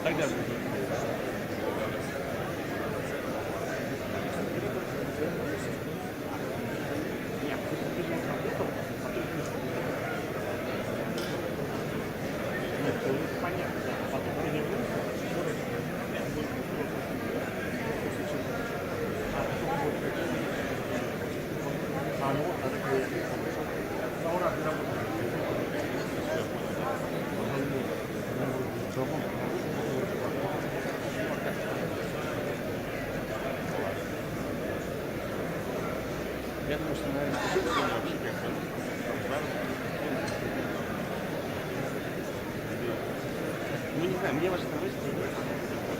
Тогда нет, ты же работал, а ты нет, это понятно, да. А потом ты вернулся, ну вот, а такое, за ура ты работаешь. Я думаю, что, наверное, вообще как-то ну, не знаю, мне ваши новости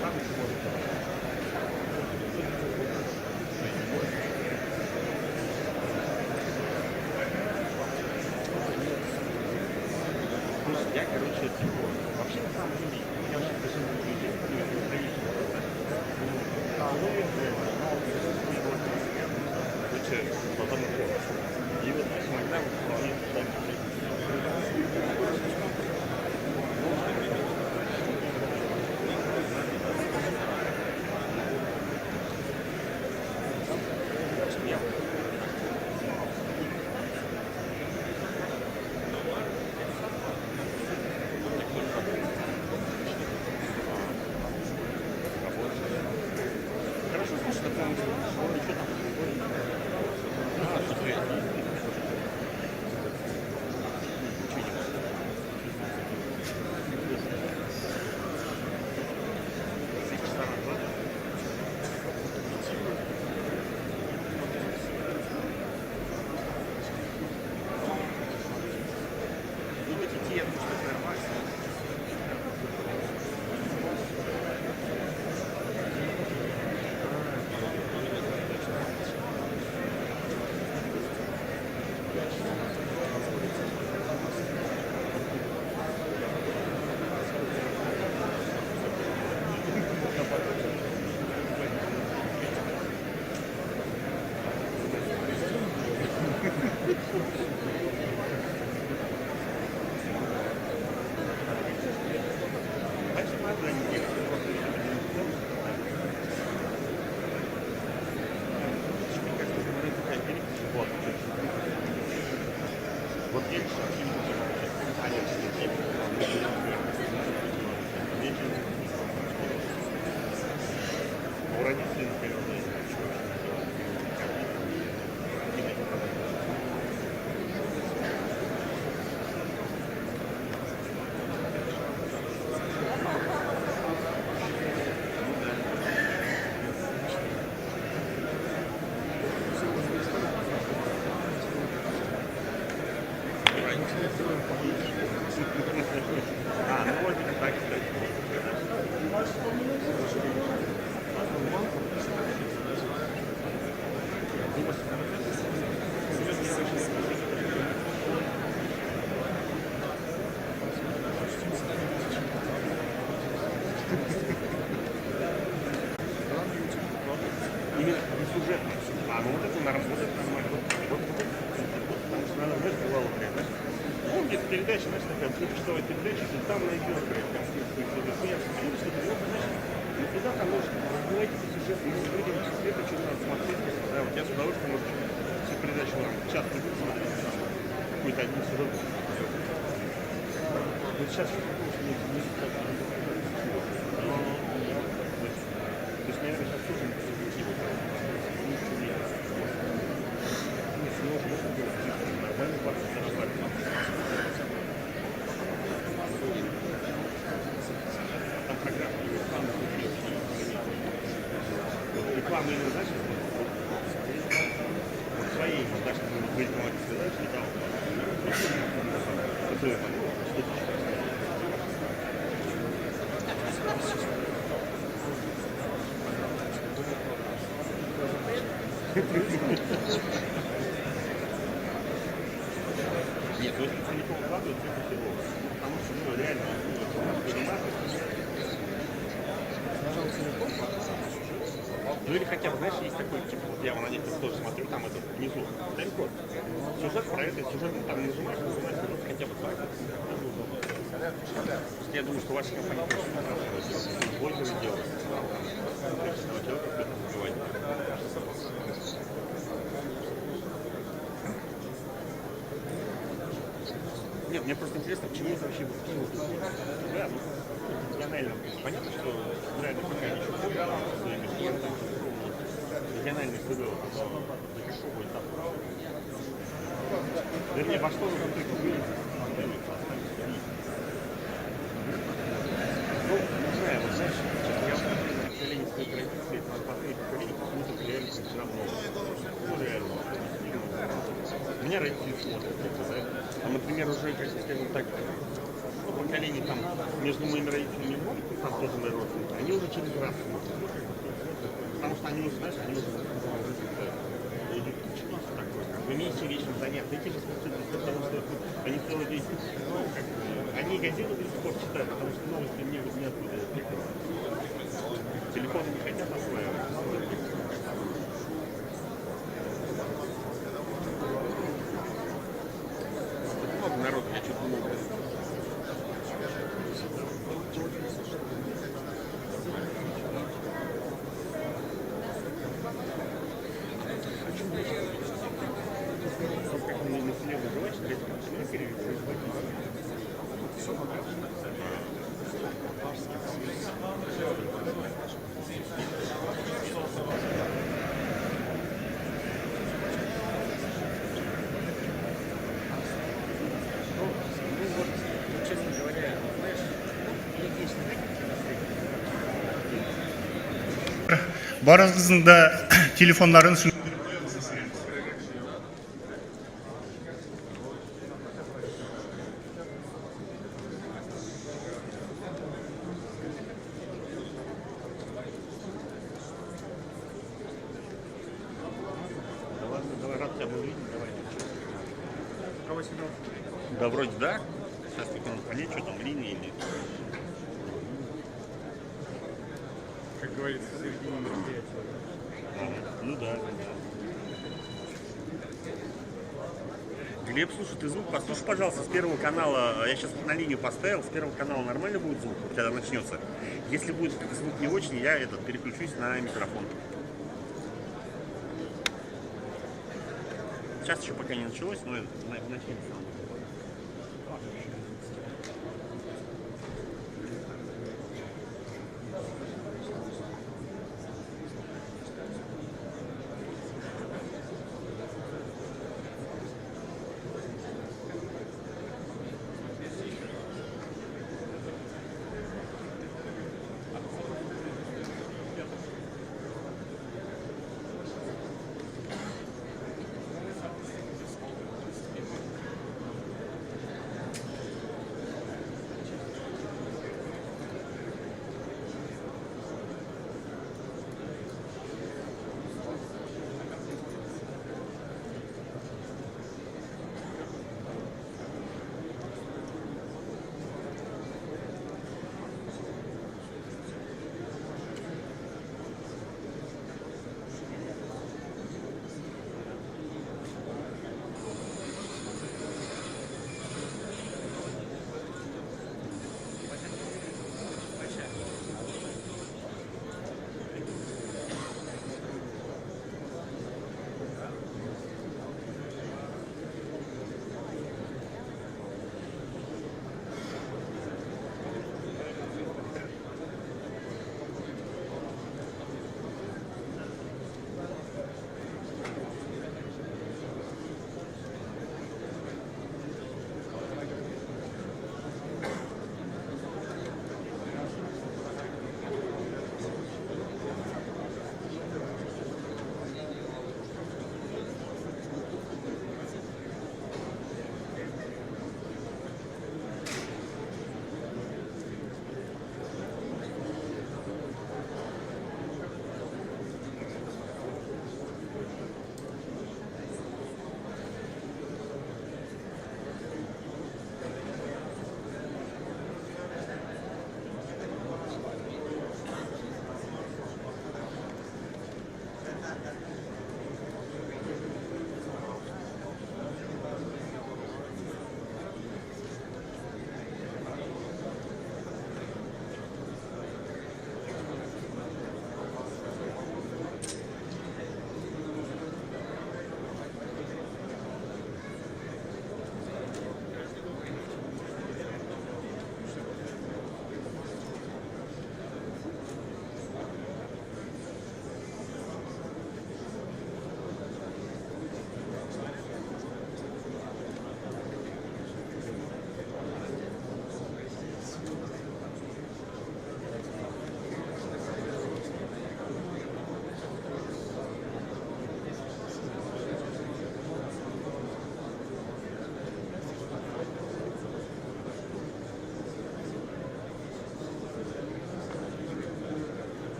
правда может. Я, короче, вообще на самом деле, я очень хочу людей, потом и вот иногда вполне хорошо, слушай, так он ничего там я думаю, что это нормально. Вот я у родителей, например, ну может быть так, кстати. Именно сюжетно. Ну вот это нормально, вот это нормально. Вот, потому что надо, знаешь, бывало, прям, знаешь, ну, где-то передача, знаешь, такая почтовая передача, и там найдешь, прям, там, что-то, знаешь, и туда там нужно разбивать эти сюжеты, если людям света что-то надо смотреть, да, вот я с удовольствием может всю передачу там час люблю смотреть, там, какой-то один сюжет. Вот сейчас что-то не то есть, наверное, сейчас тоже нормальный парк, там программа рекламы, знаешь, своей, да, что быть молодец, знаешь, летал. Нет, ну если целиком укладывать, то это всего. Потому что, ну, реально, ну или хотя бы, знаешь, есть такой, типа, вот я на некоторых тоже смотрю, там это внизу, тайм-код. Сюжет про это, сюжет там нажимаешь, хотя бы так. Просто я думаю, что ваша компания тоже больше делает. Количество человека в этом забивать. Нет, мне просто интересно, почему это вообще почему да, ну, регионально. Понятно, что реально пока ничего своими клиентами, региональный СВД, до какого этапа? Вернее, во что вы в итоге вылезете? Ну, не знаю, вот знаешь, честно, я на ленинской традиции, это надо посмотреть поколение, почему-то реально все равно. Ну, реально. У меня родители смотрят, да? А, например, уже, как скажем так, ну, поколение там между моими родителями много, там тоже мои родственники, они уже через раз смотрят. Потому что они уже, знаешь, они уже идут учиться такое, как бы меньше вечных занятий. Эти же специалисты, потому что они целый день, ну, как бы, они газеты до сих пор читают, потому что новости мне вот неоткуда. Телефоны не хотят осваивать. Много народу, я что-то много. Как мы на селе называешь, для этого почему перевели? Барыңыздың да телефондарын Давай, рад тебя был видеть, давай. Да, вроде да. Сейчас только надо понять, что там, линия или... Как говорится, в середине мероприятия. Ну да. Глеб, слушай, ты звук послушай, пожалуйста, с Первого канала. Я сейчас на линию поставил, с Первого канала нормально будет звук, когда начнется. Если будет звук не очень, я переключусь на микрофон. Сейчас еще пока не началось, но начнется.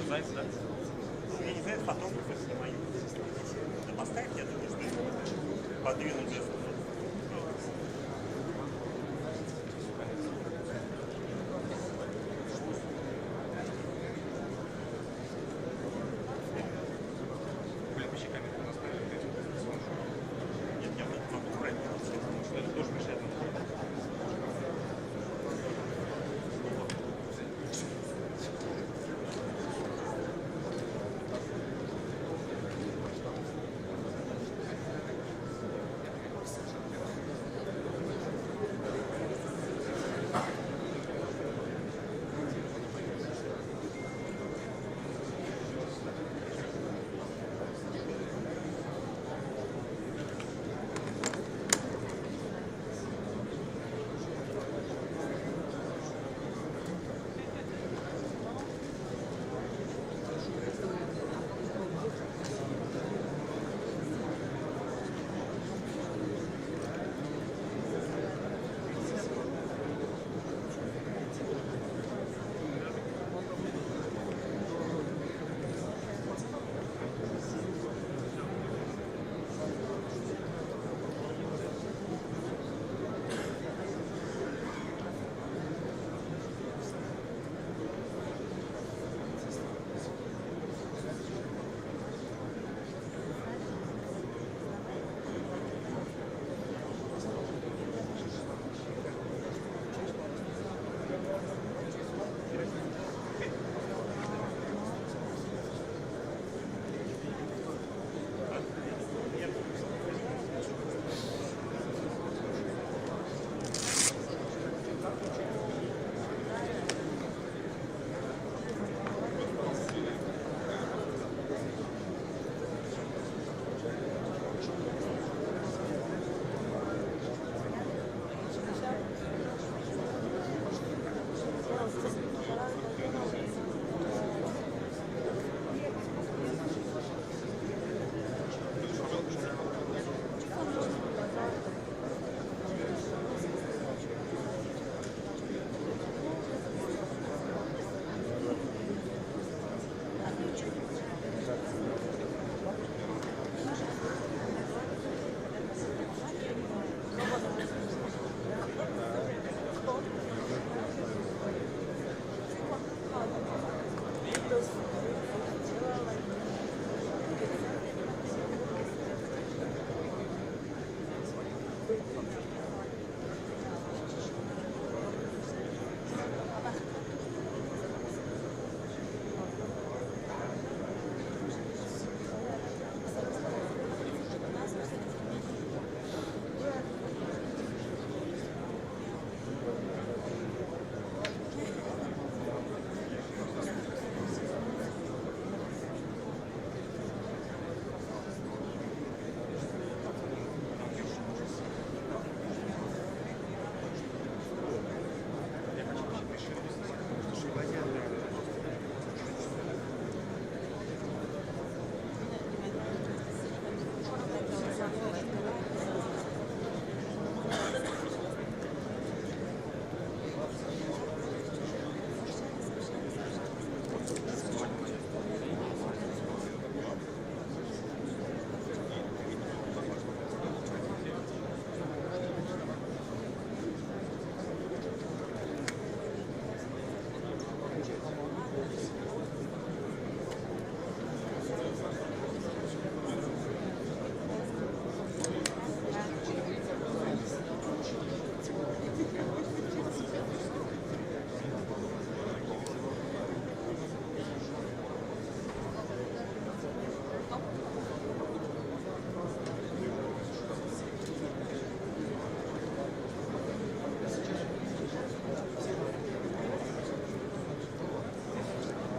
Зайцы, да? Я не знаю, фотографы снимаю. Да поставь, я думаю, что подвинуть же. Нет, я вот могу брать, потому что это тоже мешает.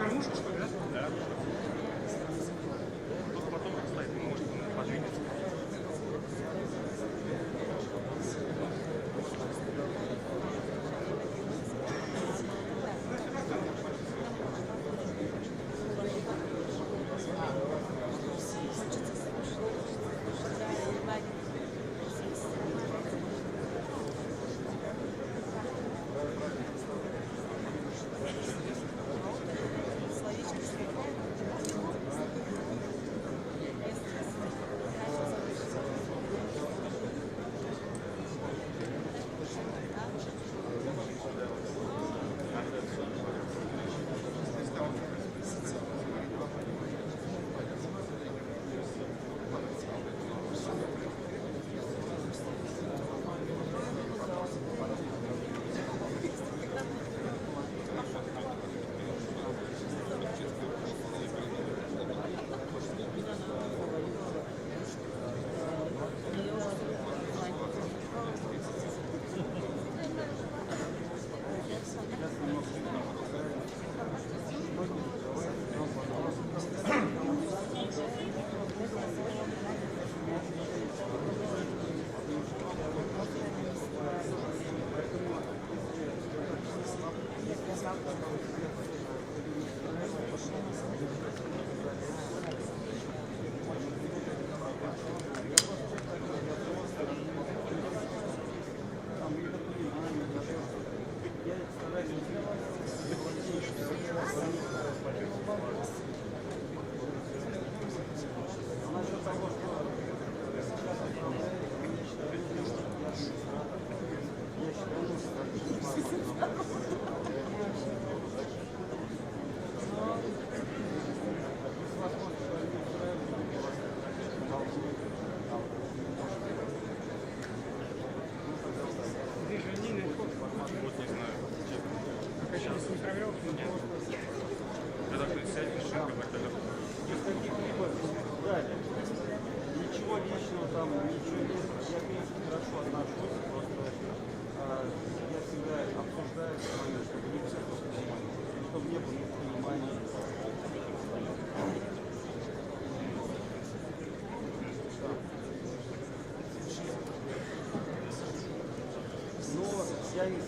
Кормушка, что ли, да? Да. Только потом поставить, может, подвинется. Словечко.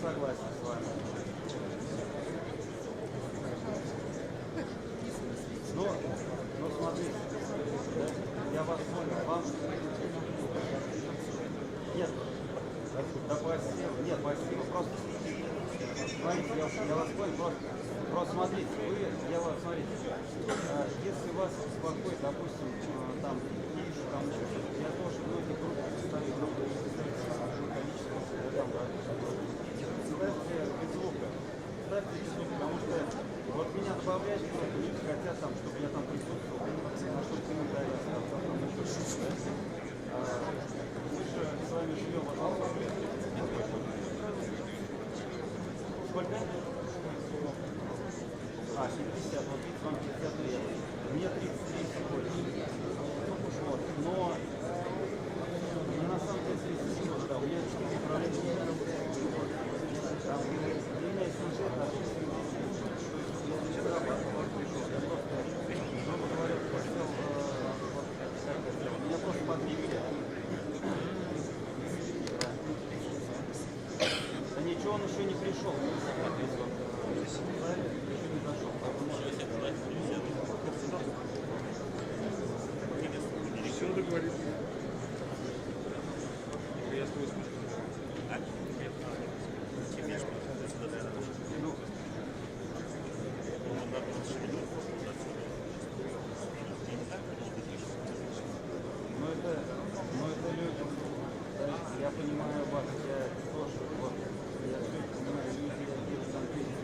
согласен с вами. Ну, смотрите, да, я вас понял, вам... Нет, да спасибо, нет, спасибо, просто... Смотрите, я вас понял, просто смотрите, смотрите, если вас беспокоит, допустим, там, ниже, там, я тоже многие группы ставлю, количество, там, ставьте без звука, потому что вот меня добавляют, люди хотят, там, чтобы я там присутствовал, чтобы комментарии оставил, там, еще что-то, да? Мы же с вами живем в одном доме. Сколько? 70, вот видите, вам 50 лет. Мне 33 сегодня. Вот. Но мне на самом деле 37 года, да, у меня 4 управления. Там, у меня есть сюжет, я не зарабатывал, я просто, грубо говоря, хотел, меня просто подвигли. Да ничего, он еще не пришел. Еще не зашел. Все договорились. Но это люди, я понимаю вас, я тоже, вот, я все понимаю, люди, я делаю там песни.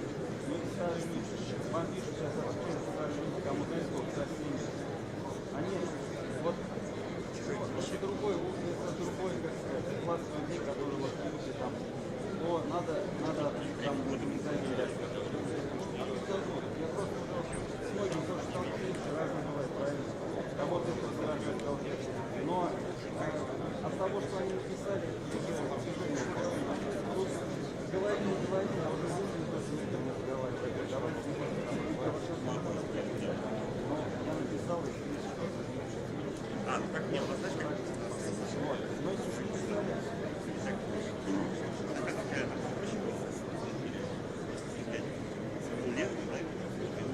Ну это старые люди, вам пишут сейчас старые люди, кому знаете, сколько, за 70. Они, вот, еще другой уровень, это другой, как сказать, класс людей, которые вот люди там, о, надо там комментарии. Я просто уже с многим тоже сталкиваюсь, разное бывает, правильно? Кого-то это раздражает, кого-то нет. Но от того, что они написали, тут говорили, а уже будем тоже не будем разговаривать. Давайте не будем разговаривать. Но я написал, и Ну как нет, знаешь, как? вот. Но если уже написали,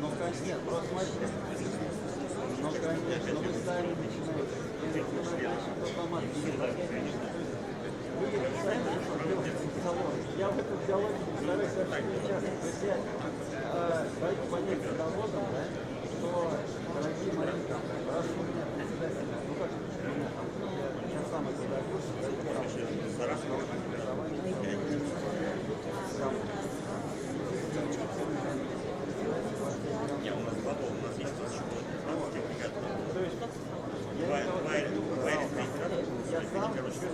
ну, конечно, нет, просто смотрите. Ну, конечно, но вы сами начинаете. Вы сами делаете салон. Я в этом диалоге стараюсь вообще не участвовать. То есть я даю понять педагогам, да, что, дорогие мои, раз у меня председатель, ну как же, я сам это даю, Не, у нас батл, у нас есть техника. то есть я сам, потому что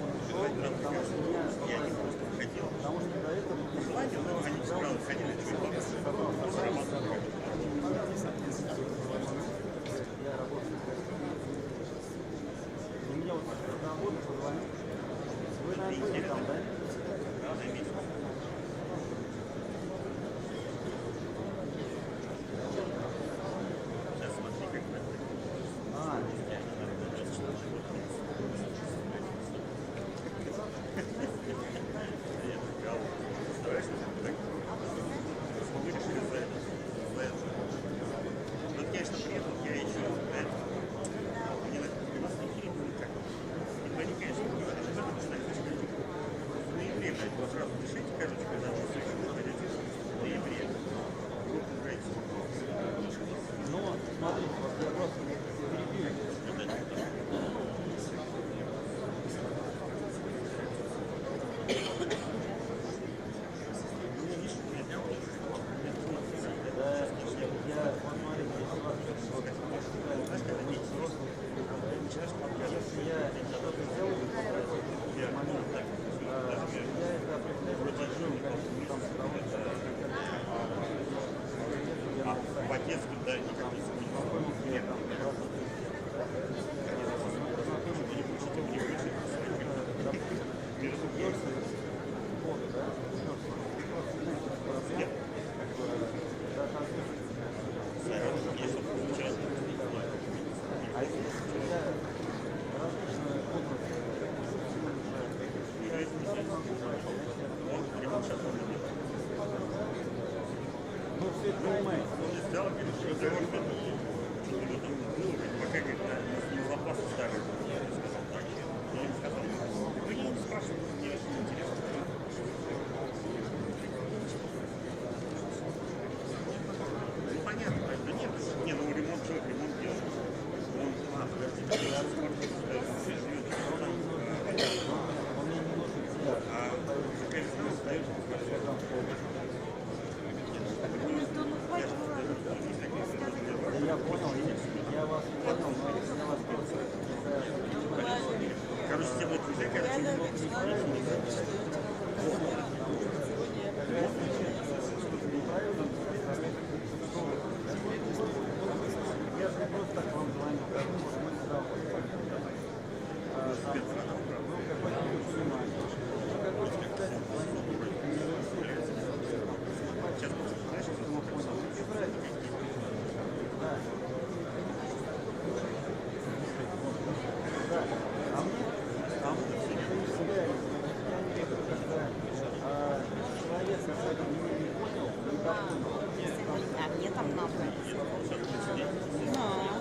меня, Я не просто хотел. потому что до этого Ну, они все равно ходили, чуть зарабатывали. я работаю. У меня вот работа позвонит. Вы, наверное, были там, да? Да, заметил. Сейчас смотри, как это. Представляешь, так? Мы решили за это. Ну, конечно, приехал, я еще, мне у нас не эфире будет как. И они, конечно, не надо, что это начинать. В ноябре, блядь, вот сразу решите, короче, когда вы все еще выходите. В ноябре. Группу играете. Ну, смотрите, вот я просто перебью. Да, я, вот смотрите, если вас если я что-то сделаю в какой-то момент, я это определяю большим количеством там А по-детски, да, никак не заменить. Нет, там, а здесь я различные образы, я не могу Пока когда запасы ставят, я бы сказал так. Я им сказал, вы не спрашивайте, мне это не интересно. Ну понятно, да нет, не, ну ремонт делает. Он, подождите, я Я понял, я вас понял, но я вас просто... короче, все будут Я же не просто так вам звоню, потому что мы сюда вы какой-то понимаете. Какой-то, кстати, сейчас знаешь, что понял. Да. Да. А мне себя, я не вижу, когда человек какой-то меня не понял, не допонял. А мне там надо. Да.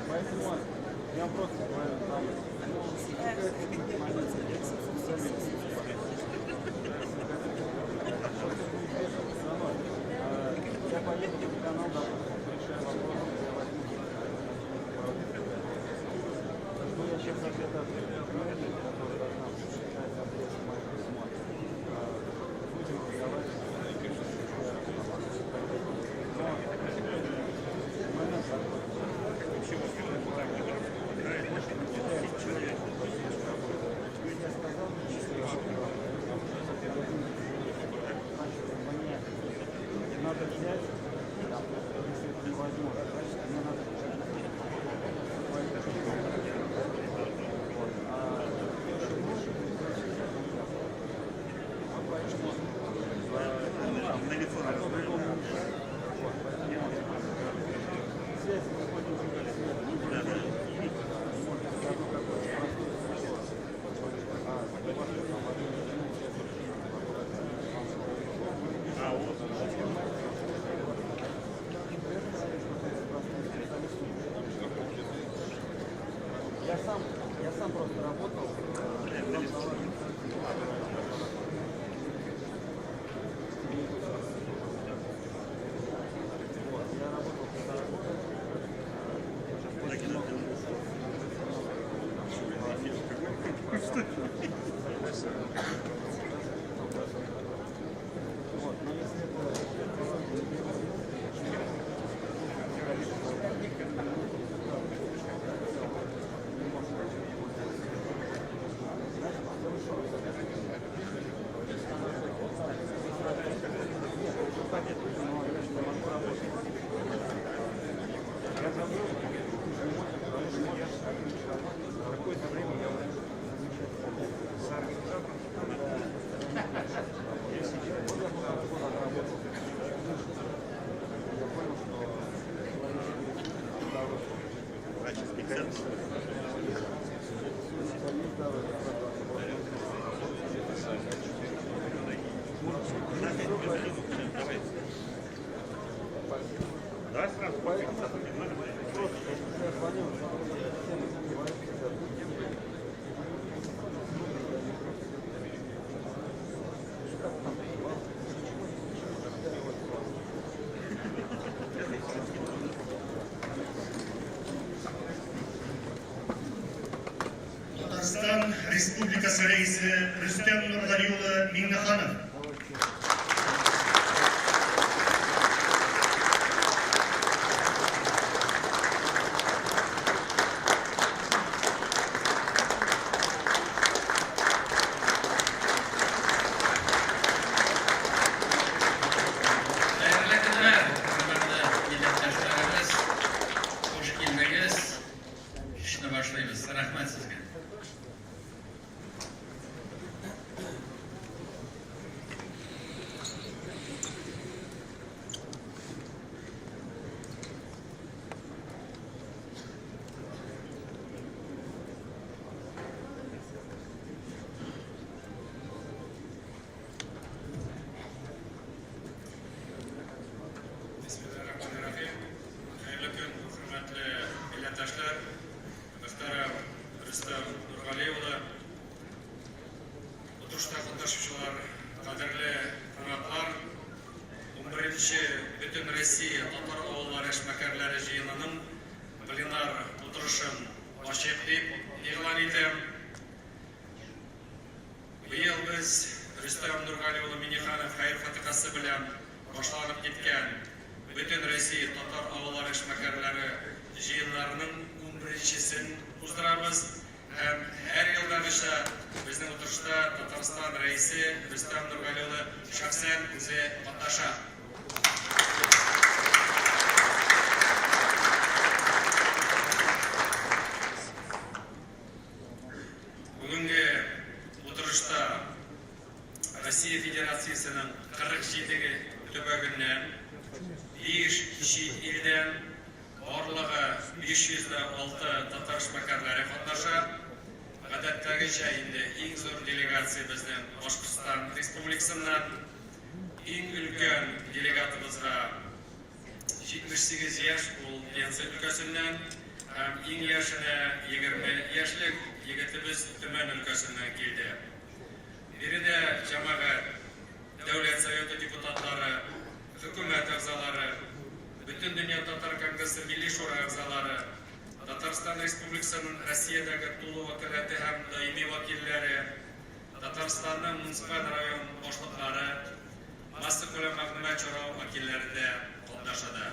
Поэтому я просто говорю, там, я поеду в канал, решаю вопрос, я возьму. Ну, я сейчас ответ ответил, который должна читать адрес моих письма. Будем разговаривать. Момент такой. Я сказал, мне надо взять, если это невозможно, значит, мне надо взять. на лицо Связь выходит. Я сам просто работал. Вот, я работал полтора года. Вот, но если какое-то время я Давай сразу. Поэтому просто я звонил всем Татарстан Республикасы рейсі Рүстем Нұрғалиұлы Меңдіханов. Россия татар авыллары эшмәкәрләре җыенының пленар утырышын ачык дип игълан итәм. Быел без Рөстәм Нургали улы Миңнеханов хәйр-фатихасы белән башланып киткән бөтен Россия татар авыллары эшмәкәрләре җыеннарының 11-сен уздырабыз. Һәм һәр елдагыча безнең утырышта Татарстан рәисе Рөстәм Нургали улы шәхсән үзе катнаша. Бүгенге утырышта Россия Федерациясының 47 төбәгеннән 5 чит илдән барлыгы 506 татар эшмәкәрләре катнаша. Гадәттәгечә инде иң зур делегация безнең Башкортстан Республикасыннан, иң өлкән делегатыбызга 78 яшь, ул Пенза өлкәсеннән, һәм иң яшенә 20 яшьлек егетебез Төмән өлкәсеннән килде. Биредә җәмәгать, дәүләт советы депутатлары, хөкүмәт әгъзалары, Бөтен дөнья татар конгрессы милли шура әгъзалары, Татарстан Республикасының Россиядәге тулы вәкаләте һәм даими вәкилләре, Татарстанның муниципаль район башлыклары, масса күләм мәгълүмат чарау вәкилләре дә катнашты.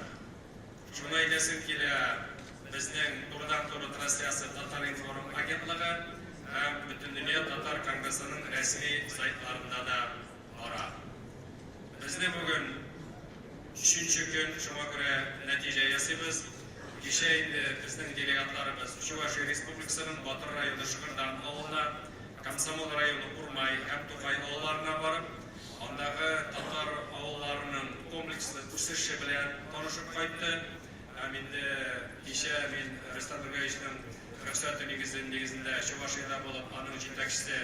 Шуны әйтәсем килә, безнең турыдан-туры трансляция Татар информ агентлыгы һәм Бөтен дөнья татар конгрессының рәсми сайтларында да бара. Безне бүген 3-нче көн шуңа күрә нәтиҗә ясыйбыз. Кичә инде безнең делегатларыбыз Чувашия Республикасының Батыр районы Шыгырдан авылына, Комсомол районы Урмай һәм Тукай авылларына барып, андагы татар авылларының комплекслы үсеше белән танышып кайтты. Һәм инде кичә мин Рөстәм Нургалиевичнең рөхсәте нигезендә Чувашиядә булып, аның җитәкчесе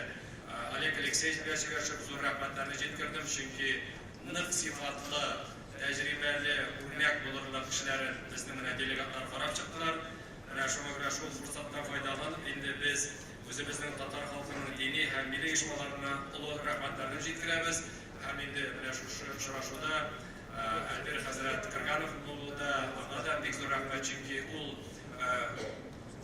Олег Алексеевичка зур рәхмәтләрне җиткердем, чөнки нык сыйфатлы тәҗрибәле үрнәк булырлык кешеләрен безнең менә делегатлар карап чыктылар. Менә шуңа күрә шул форсаттан файдаланып, инде без үзебезнең татар халкының дини һәм милли оешмаларына олуг рәхмәтләрне җиткерәбез. Һәм инде менә шушы очрашуда Әлбир хәзрәт Кырганов булды, аңа да бик зур рәхмәт, чөнки ул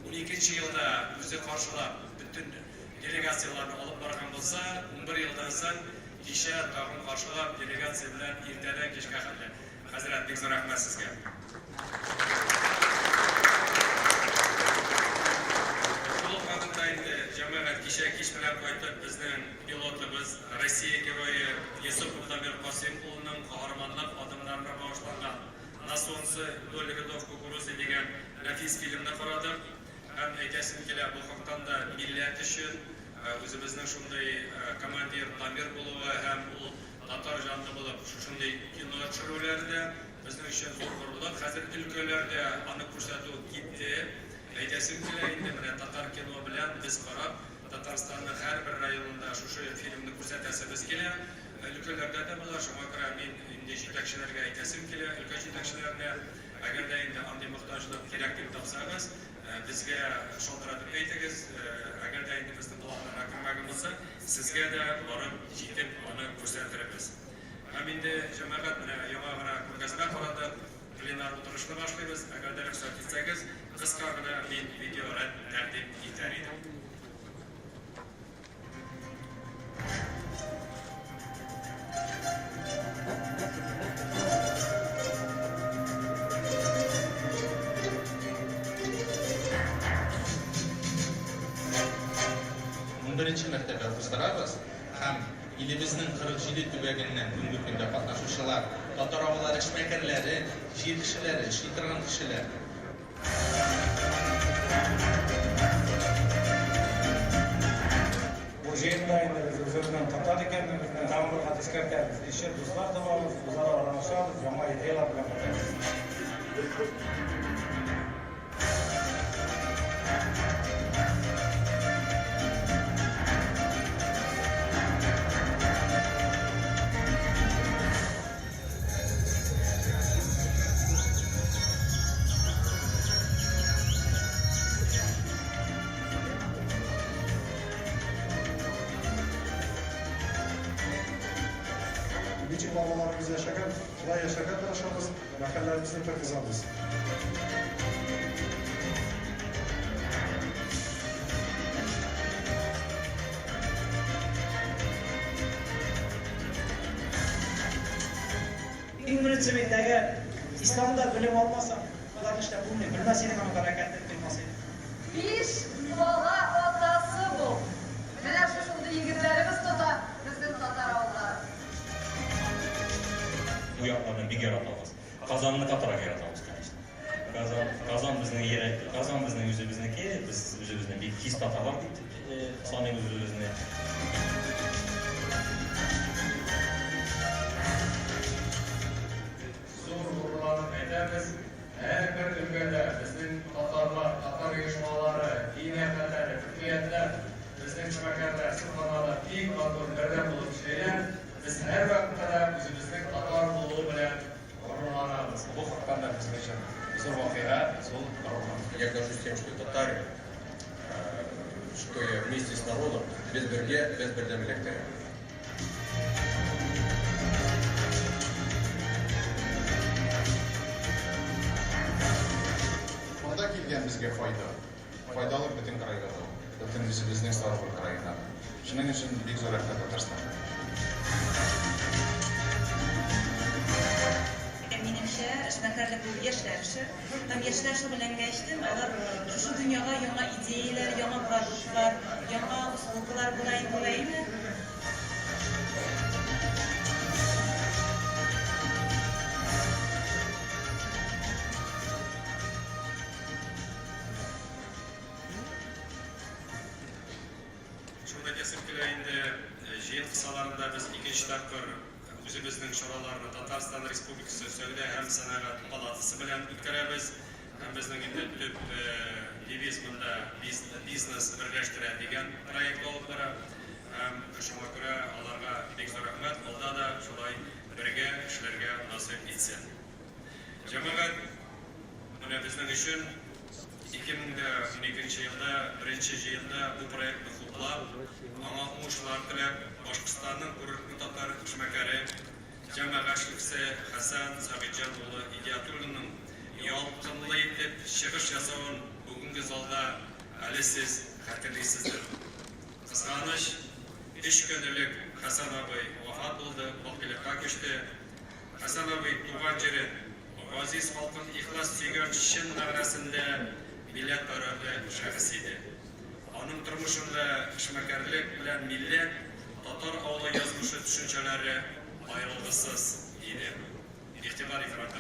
12нче елда үзе каршылап бөтен делегацияларны алып барган булса, 11 елдан соң кичә тагын каршылап делегация белән иртәдән кичкә хәтле. Хәзрәт, бик зур рәхмәт сезгә. Шул вакытта инде җәмәгать кичә кич белән кайтып, безнең пилотыбыз, Россия герое Йосипов Дамир Касым улының каһарманлык адымнарына багышланган «На солнце доля рядов кукурузы» дигән нәфис фильмны карадык. Һәм әйтәсем килә, бу хактан да милләт өчен үзебезнең шундый командир Дамир булуы һәм ул татар жанлы булып, шундый кино төшерүләрдә безнең өчен зур горурлык. Хәзер өлкәләрдә аны күрсәтү китте. Әйтәсем килә, инде менә татар кино белән без карап, Татарстанның һәрбер районында шушы фильмны күрсәтәсебез килә. Өлкәләрдә дә була, шуңа күрә мин инде җитәкчеләргә әйтәсем килә, өлкә җитәкчеләренә, әгәр дә инде андый мохтаҗлык кирәк дип тапсагыз, безгә шалтыратып әйтегез, әгәр дә инде безнең планнарга кергән булса, сезгә дә барып җитеп аны күрсәтербез. Һәм инде җәмәгать менә яңа гына күргәзмә карады, пленар утырышны башлыйбыз. Әгәр дә рөхсәт итсәгез, кыска гына мин видеорәт тәкъдим итәр идем. Беренче мәртәбә уздырабыз һәм илебезнең 47 төбәгеннән бүгенге көндә катнашучылар, татар авыллары эшмәкәрләре, җир кешеләре, эшли торган кешеләр. Бу җыенда инде без үзебезнең татар икәнлегебезне тагын бер кат искәртәбез. Ише дуслар табабыз, үзара аралашабыз, яңа идеялар белән кайтабыз. кече бабаларыбыз жашаган, шулай жашарга тырышабыз, мәкалләребезне тыргызабыз. Иң беренче мин исламда белем алмасам, аларны эшләп булмый, белмәс идем аны бәрәкәтен тоймас идем. 5 бала атасы бул. Менә шундый егетләребез тота, безнең татар авыллары. Bu yaklarını bir yaratağız. Kazanını katarak yaratağız, конечно. Kazan bizning yüzümüzdeki, biz yüzümüzden bir his tata var deyip, sanıyımız yüzümüzden. Zor vurgulanıp ederiz. Her bir ülkede bizim Tatarlar, Tatar uyuşmaları, din efendileri, hükümetler, bizim şümekerler, sırtlanarlar, ilk matur birden bulup şeyler, biz her vakitte de özümüzün Tatar buluğu bilen gururlanarız. Bu hakkında bizim için zor vakıya, zor gururlanarız. Я горжусь тем, что татарин, что я вместе с народом, без берге, без бердем лектория. Burada kelgan bizga foydali butun qarayga, butun bizning Stavropol qarayga. Shuning uchun bek zo'r rahmat Tataristonga. Menimcha, shunaqa bu yoshlar ishi. Ham yoshlar ishi bilan geçtim. Agar shu dunyoga yangi ideyalar, yangi produktlar, yangi uslublar bo'laymi? Şurada kesip kilayında jiyet kısalarında biz ikinci taqir özümüzün şuralarını Tataristan Respublikası Söyle hem Sanagat Palatısı bilen ötküremiz. Hem bizden indi tüp devizminde biznes birleştiren degen proyekt olupları. Hem şuna göre Allah'a bek zor rahmet. Olda da şulay birge işlerge nasip etsin. Cemaat, buna bizden için 2012 yılda, 1. yılda bu proyekti kutlab, ama oğuşlar tilep, Başkıstan'ın Kururtlu Tatar Kışmekeri, Cemaatçılıksı Hasan Sabitjanoğlu İdiyatullu'nun yalqınlı etip çıkış yasağın bugünkü zalda hali siz hatırlısızdır. Kıskanış, 3 günlük Hasan abi vefat oldu, vaktilikka köştü. Hasan abi tuğan jerin, aziz halkın ihlas suygan şin nag'rasında millet tarafı şahıs idi. Onun turmuşunda kışmakarlık bilen millet, Tatar avlu yazmışı düşünceleri ayrılgısız idi. İhtibari Franka.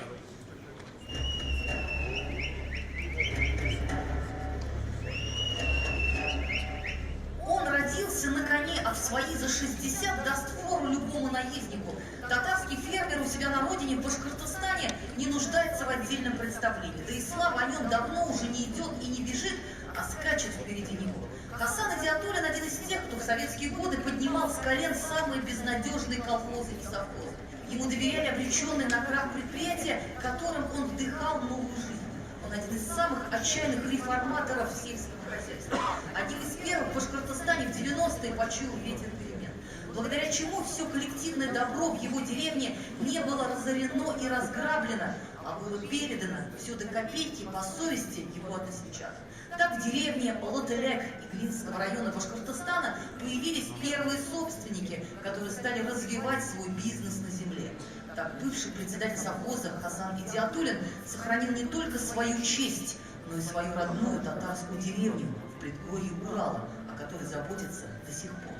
Он родился на коне, а в свои за 60 даст фору любому наезднику. Татарский фермер у себя на родине, в Башкортостане, не нуждается в отдельном представлении. Да и слава о нем давно уже не идет и не бежит, а скачет впереди него. Хасан Идиатуллин один из тех, кто в советские годы поднимал с колен самые безнадежные колхозы и совхозы. Ему доверяли обреченные на крах предприятия, которым он вдыхал новую жизнь. Он один из самых отчаянных реформаторов сельского хозяйства. Один из первых в Башкортостане в 90-е почуял ветер перемен. Благодаря чему все коллективное добро в его деревне не было разорено и разграблено, а было передано все до копейки по совести его односельчан. Так в деревне Лотелек Иглинского района Башкортостана появились первые собственники, которые стали развивать свой бизнес на земле. Так бывший председатель совхоза Хасан Идиатуллин сохранил не только свою честь, но и свою родную татарскую деревню в предгорье Урала, о которой заботится до сих пор.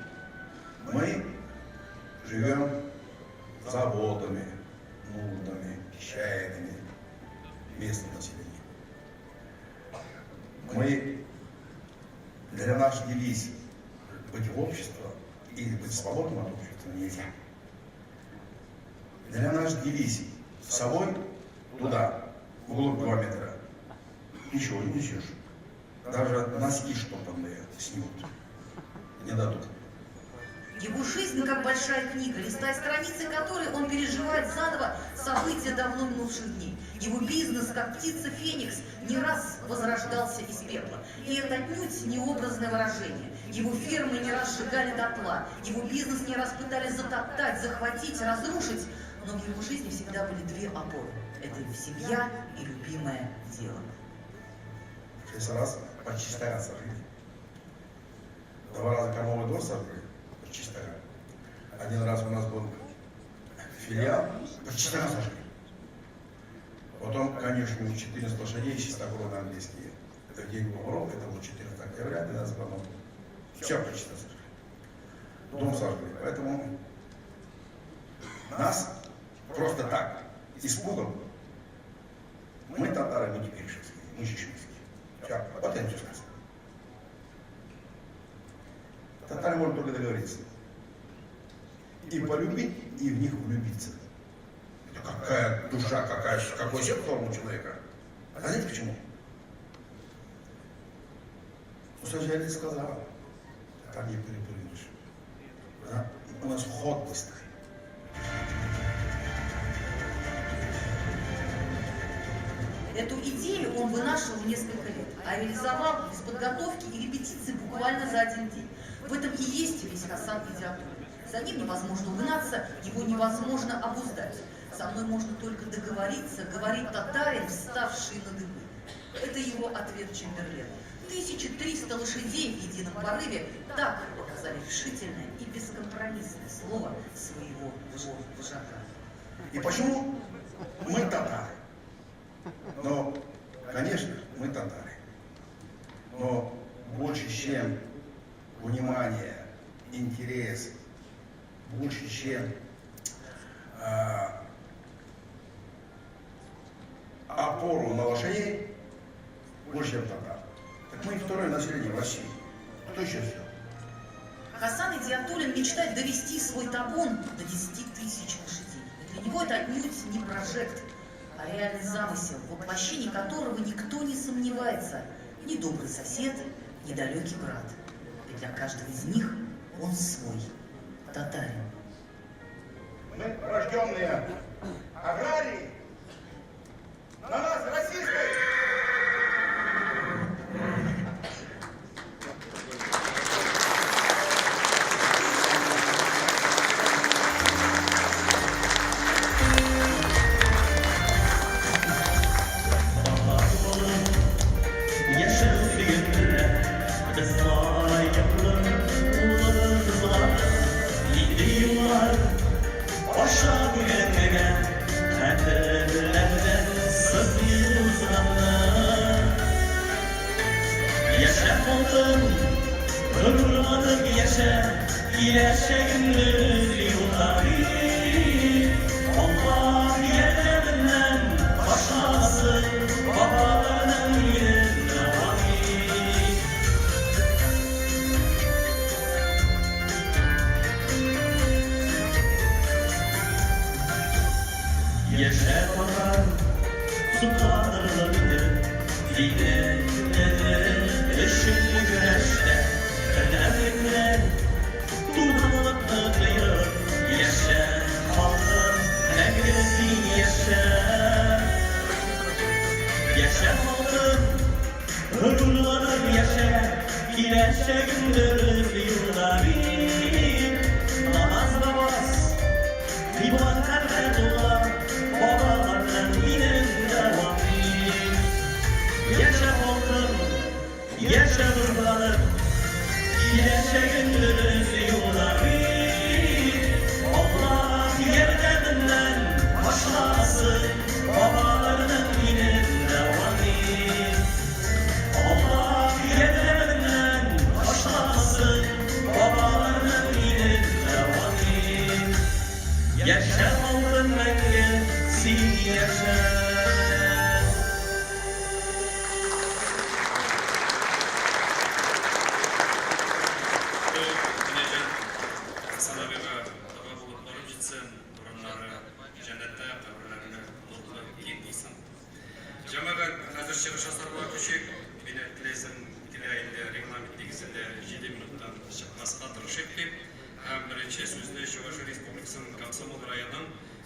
Мы живем заботами, нуждами, чаяниями местного населения. Мы, для наш девиз быть в обществе и быть свободным от общества нельзя. Для наш девиз с собой туда, вглубь 2 метра, ничего не несешь. Даже носки штопанные снимут, не дадут. Его жизнь как большая книга, листая страницы которой он переживает заново события давно минувших дней. Его бизнес, как птица Феникс, не раз возрождался из пепла. И это отнюдь не образное выражение. Его фермы не раз сжигали дотла, его бизнес не раз пытались затоптать, захватить, разрушить. Но в его жизни всегда были две опоры. Это семья и любимое дело. 6 раз почти 100 раз сожгли. 2 раза кормовый двор сожгли, почти 100 раз. 1 раз у нас был филиал, почти 100 раз сожгли. Потом, конечно, 14 лошадей, чистокровные английские. Это день Богоров, это вот 14 октября, 12 года. Все почти сожгли. Дом сожгли. Поэтому нас просто так, испугом. Мы татары, мы теперешевские, мы чеченские. Все, вот я все сказал. Татары могут только договориться. И полюбить, и в них влюбиться. Это какая душа, какой сердце у человека. А знаете почему? Сажали сказал, так не перепрыгнешь. Да? У нас ход быстрый. Эту идею он вынашивал несколько лет, а реализовал без подготовки и репетиции буквально за 1 день. В этом и есть весь Хасан Идиатуллин. За ним невозможно угнаться, его невозможно обуздать. Со мной можно только договориться, говорит татарин, вставший на дыбы. Это его ответ Чемберлену. 1300 лошадей в едином порыве так показали решительное и бескомпромиссное слово своего вожака. И почему мы татары? Но, конечно, мы татары. Но больше, чем внимание, интерес, больше, чем опору на лошадей, больше, чем татар. Так мы и второе население в России. Кто еще все? Хасан Идиатуллин мечтает довести свой табун до 10 000 лошадей. И для него это отнюдь не прожект, а реальный замысел, в воплощении которого никто не сомневается. Ни добрый сосед, ни далекий брат. И для каждого из них он свой, татарин. Мы рожденные аграрии. На нас российской.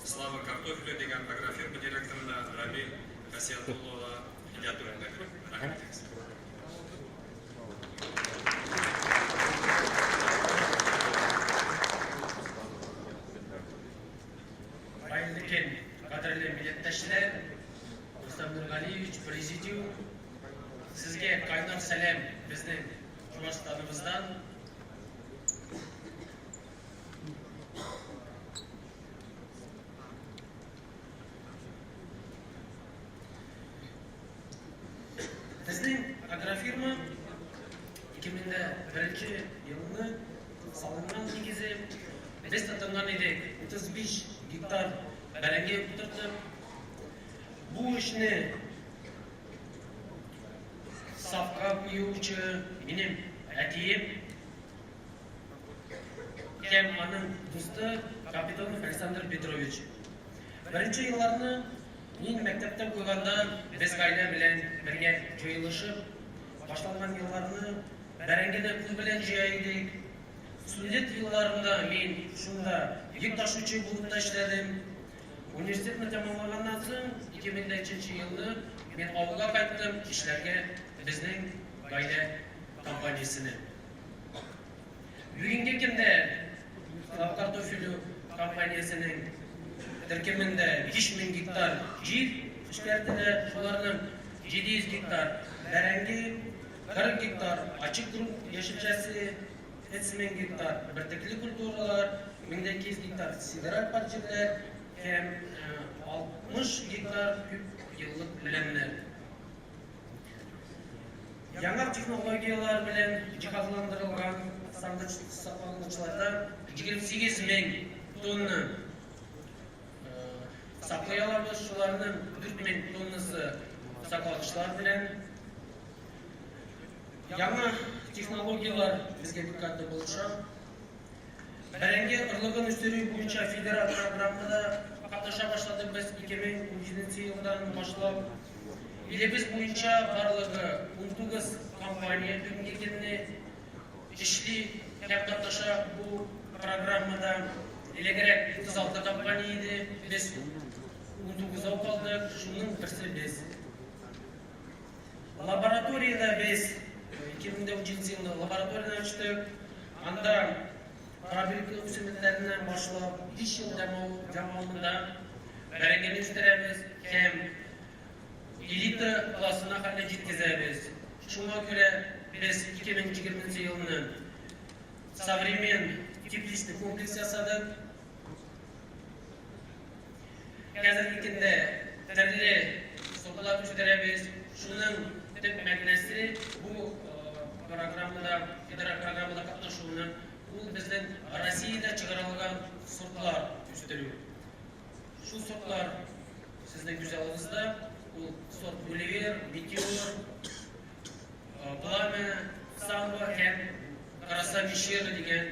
Слава картофелю деген агрофирма директорына Рами Касиятуллова Идиатуллинге рахмет. сәлем біздің Чувашстанымыздан. Біздің агрофирма 2001 жылы салынған негізі біз татынған едік 35 гектар бәрінге отыртып. Бұл ішіне сапқа құйушы менің әтейім кәм аның досты Капитонов Александр Петрович. Бірінші жылларны мен мектептен қойғанда біз ғайла білен бірге жойылышып, башталған жылларны бәрінгені құл білен жүйайдек. Студент жылларында мен шында ек ташучы болып та ішледім. Университетті тамамлағаннан соң 2003 жылы мен ауылға қайттым кешілерге біздің ғайла компаниясыны. Бүгінгі күнде картофелю компаниясының тіркемінде 5000 гектар жер ішкертілі, оларының 700 гектар бәрәңге, 40 гектар açık грунт yeşilçesi, 3000 гектар біртіклі культуралар, 1200 гектар сидерал парчелер, һәм 60 гектар күп еллык білімнер. Яңа технологиялар белән җиһазландырылган сандычларда 28000 тонна саклый алабыз, шуларның 4000 тоннасы сакланышлар белән. Яңа технологиялар безгә диqqәтле булышам. Бәрәңге ырлыгын үстерү буенча федераль программада катнаша башладык без 2017 елдан башлап. Илебез буенча барлыгы 19 компания бүгенге көнне эшли һәм катнаша бу программада. Элегрәк 36 компания иде, без 19 калдык, шуның берсе без. Лабораторияда без 2017 елда лабораторияны ачтык. Анда фабрика үсемлекләреннән башлап 5 ел дәвамында бәрәңгене үстерәбез һәм элита классына хәлле җиткезәбез. Шуңа күрә без 2020 елны современный тепличный комплекс ясадык. Қазіргі күнде түрлі сортлар үстерәбез. Шуның төп мәгънәсе бу программада, федераль программада катнашуның ул безнең Россиядә чыгарылган сортлар үстерү. Шу сортлар сезнең күзаллыгызда ул сорт Гулливер, Метеор, Пламя, Самбо һәм Краса Мишера дигән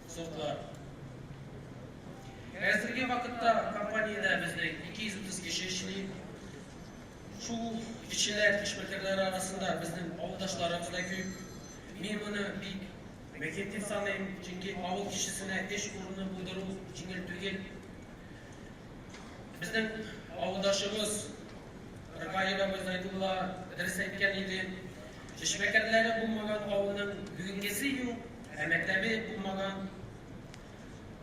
сортлар. Әзірге вакытта компанияда безнең 230 кеше эшли. Шу кешеләр, эшмәкәрләр арасында безнең авылдашларыбыз да күп. Мин моны бик мөһим саныйм, чөнки авыл кешесенә эш урыны булдыру җиңел түгел. Безнең авылдашыбыз Ргаева Зайдулла дөрес әйткән иде. Эшмәкәрләре булмаган авылның бүгенгесе юк, мәктәбе булмаган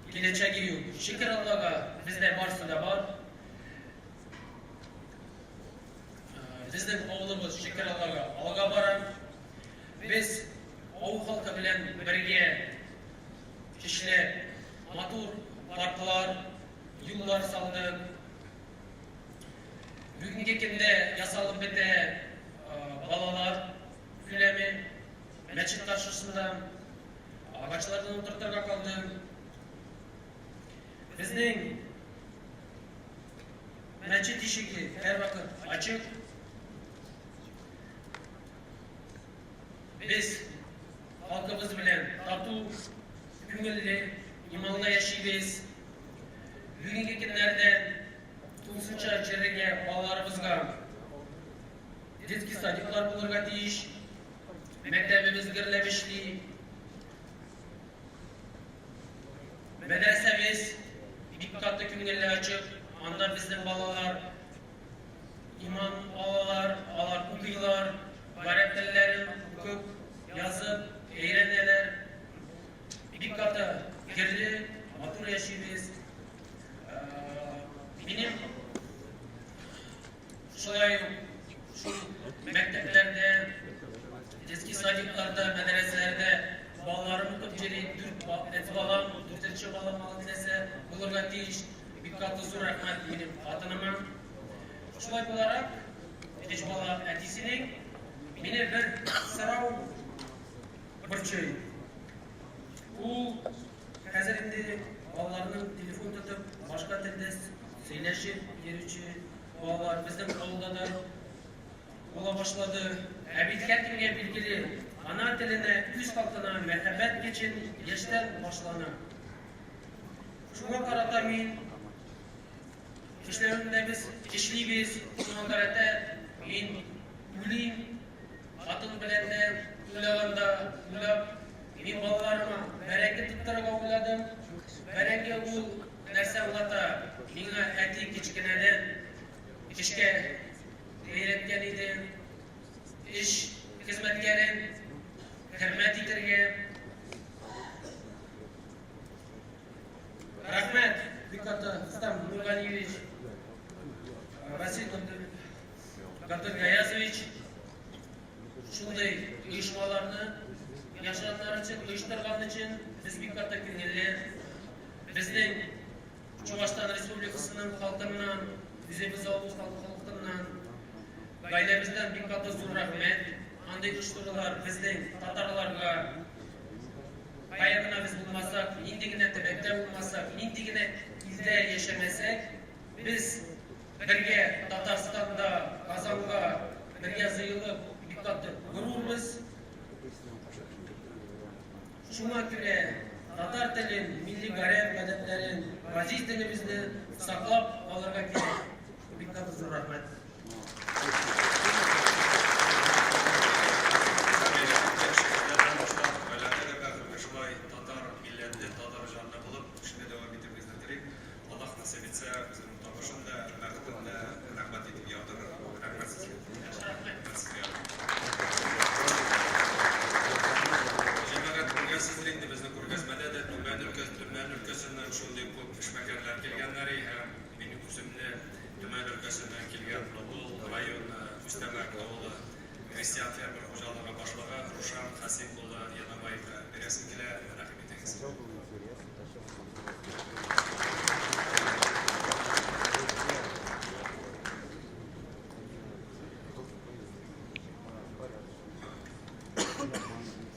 киләчәге юк. Шөкер Аллага, бездә барысы да бар. Безнең авылыбыз шөкер Аллага алга бара. Без авыл халкы белән бергә кешеләр матур парклар, юллар салдык. Бүгенге көндә ясалып бетә балалар күләме мәчет каршысында агачлардан утыртырга калды. Безнең мәчет ишеге һәр вакыт ачык. Без халкыбыз белән тату, күңелле, иманлы яшибез. Бүгенге көннәрдә тулысынча җиргә балаларыбызга детский садиклар булырга тиеш. Мәктәбебез гөрләп эшли. Мәдрәсәбез бик каты күңелле ачык. Анда безнең балалар иман алалар, алар укыйлар, гарәп телләрен укып, язып, өйрәнәләр. Бик каты гөрле, матур яшибез. Минем шулай шул мәктәпләрдә детский садикларда, мәдрәсәләрдә балаларым укып йөри, 4 балам, 4-нче балам мәдрәсә булырга тиеш. Бик каты зур рәхмәт минем хатыныма. Шулай буларак, 3 бала әтисенең мине бер сорау борчый. Ул хәзер инде балаларның телефон тотып, башка телдә сөйләшеп йөрүче балалар безнең авылда да була башлады. Ә бит һәркемгә билгеле, ана теленә, үз халкына мәхәббәт кичен яшьтән башлана. Шуңа карата мин эшләвендә без эшлибез, шуңа карата мин уйлыйм, хатын белән дә уйлап, мин балаларыма бәрәкәт тоттырырга уйладым. Бәрәкәт ул нәрсә аңлата? Миңа әти кичкенәдән эшкә өйрәткән иде. Эш хезмәткәрен хөрмәт итәргә. Рәхмәт, Биката Рустам Нургалиевич, Василий Гаязович, шундай оешмаларны яшьләр өчен оештырган өчен без бик каты күңелле. Безнең Чувашстан Республикасының халкыннан, үзебез авыз халкыннан, гаиләбездән бик каты зур рәхмәт. Андый оештырулар безнең татарларга кая гына без булмасак, нинди генә төбәктә булмасак, нинди генә илдә яшәмәсәк, без бергә Татарстанда, Казанга бергә җыелып бик каты горурлбыз. Шуңа күрә татар телен, милли гарәп гадәтләрен, газиз телебезне саклап алырга кирәк. Бик каты зур рәхмәт. Христиан фермер хуҗалыгы башлыгы Рушан Хасим улы Янабаевка берәсен килә, рәхмәт итегез.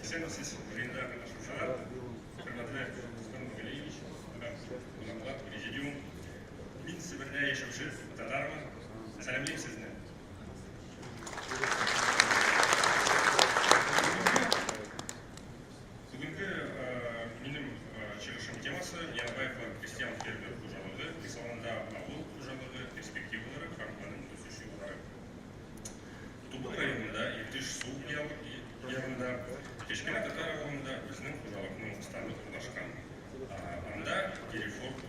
Сенсис Ринда Шушара, хөрмәтле Рустам Нургалиевич, хөрмәтле президиум, мин Себердә яшәүче татармын. Сәламлыйм сезне. Христиан фермер хуҗалыгы, Кыйсаланда авыл хуҗалыгы перспективалары һәм аның үсеше югары. Тубыл районында Иртеш су ярында, Кечкенә татар авылында безнең хуҗалыкның станы урнашкан. Анда Герефорд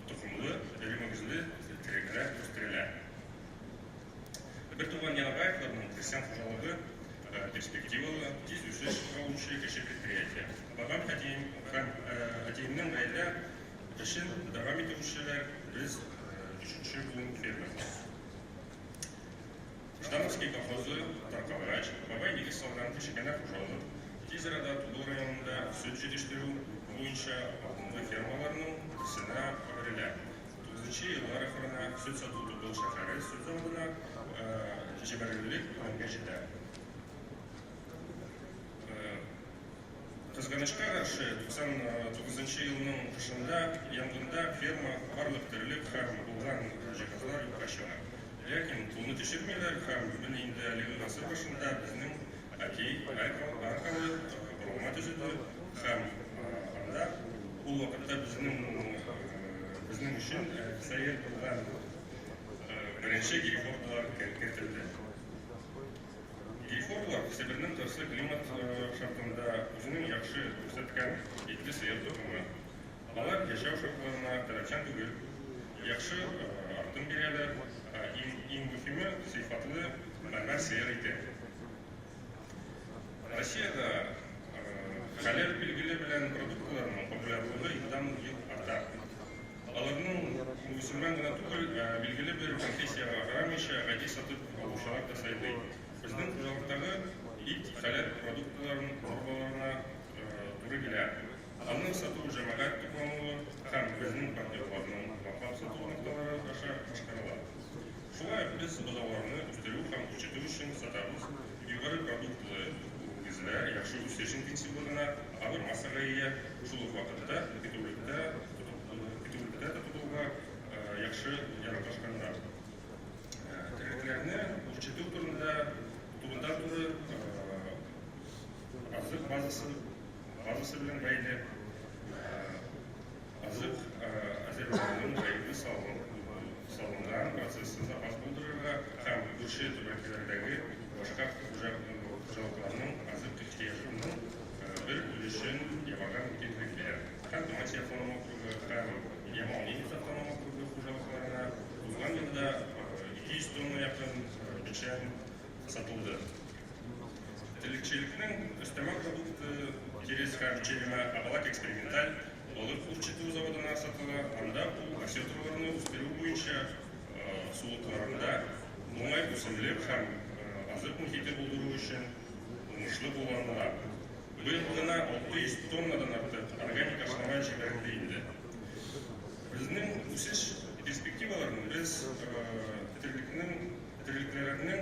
тукымлы, эремәгезле терекләр үстерелә. Бер туган Янабаевларның христиан хуҗалыгы перспективалы, тиз үсеш алучы кече предприятие. Бабам әтиемнең гаилә эшен дәвам итүчеләр без 3-нче буын фермер. Ждановский колхозы Таркавач, бабай нигез салган кечкенә хуҗалык. Тиз арада Тубыл районында сөт җитештерү буенча авылда фермаларның исенә әверелә. 9-нчы еллар ахырына сөт сату Тубыл шәһәре сөт заводына җибәрелүлек аңга җитә. Кызганычка каршы 99 елның кышында янгында ферма барлык терлек һәм булган җиһазлар юкка чыга. Ләкин буны төшермиләр һәм менә инде әлеге гасыр башында безнең әти аркалы программа төзеде һәм анда ул вакытта безнең өчен сәер булган беренче Герефордлар кертелде. Герефордлар Себернең торсы климат шартында үзенең яхшы күрсәткән итле сыер тукымы. Алар яшәү шартларына таләпчән түгел, яхшы артын бирәләр, иң мөһиме сыйфатлы мәрмәр сыер ите. Россиядә хәләл билгеле белән продуктларның популярлыгы елдан-ел арта. Аларның мөселман гына түгел, билгеле бер конфессияга карамыйча гади сатып алучылар да сайлый. Безнең хуҗалыктагы ит, халят продуктларын нормаларына туры келә. Аның сату җәмәгать туклануы һәм безнең партнерларның ваклап сату нукталары аша башкарыла. Шулай без бозауларны үстерү һәм күчетү өчен сатабыз. Югары продуктлы гизләр яхшы үсеш интенсивлыгына авыр массага ия, шул ук вакытта көтүлектә тотылуга яхшы яратышканнар. Терлекләрне күчетү турында туры азык базасы белән бәйле азык әзерләүнең бәйле салынган процессын запас булдырырга һәм күрше төбәкләрдәге башка хуҗалыкларның азык ихтыяҗының бер өлешен ябарга мөмкинлекләр. Һәм Томатия автоном округы һәм Ямал-Ненец автоном округы хуҗалыкларына узган елда 200 тонна якын печән сатылды. Терлекчелекнең өстәмә продукты тирес һәм печенье Абалак эксперименталь балык үрчетү заводына сатыла. Анда ул осетраларны үстерү буенча сулыкларында уңай үсемлек һәм азык мөхите булдыру өчен уңышлы булганлар. Быел гына 600 тоннадан артык органик ашлама җибәрелде инде. Безнең үсеш перспективаларын без терлекләрнең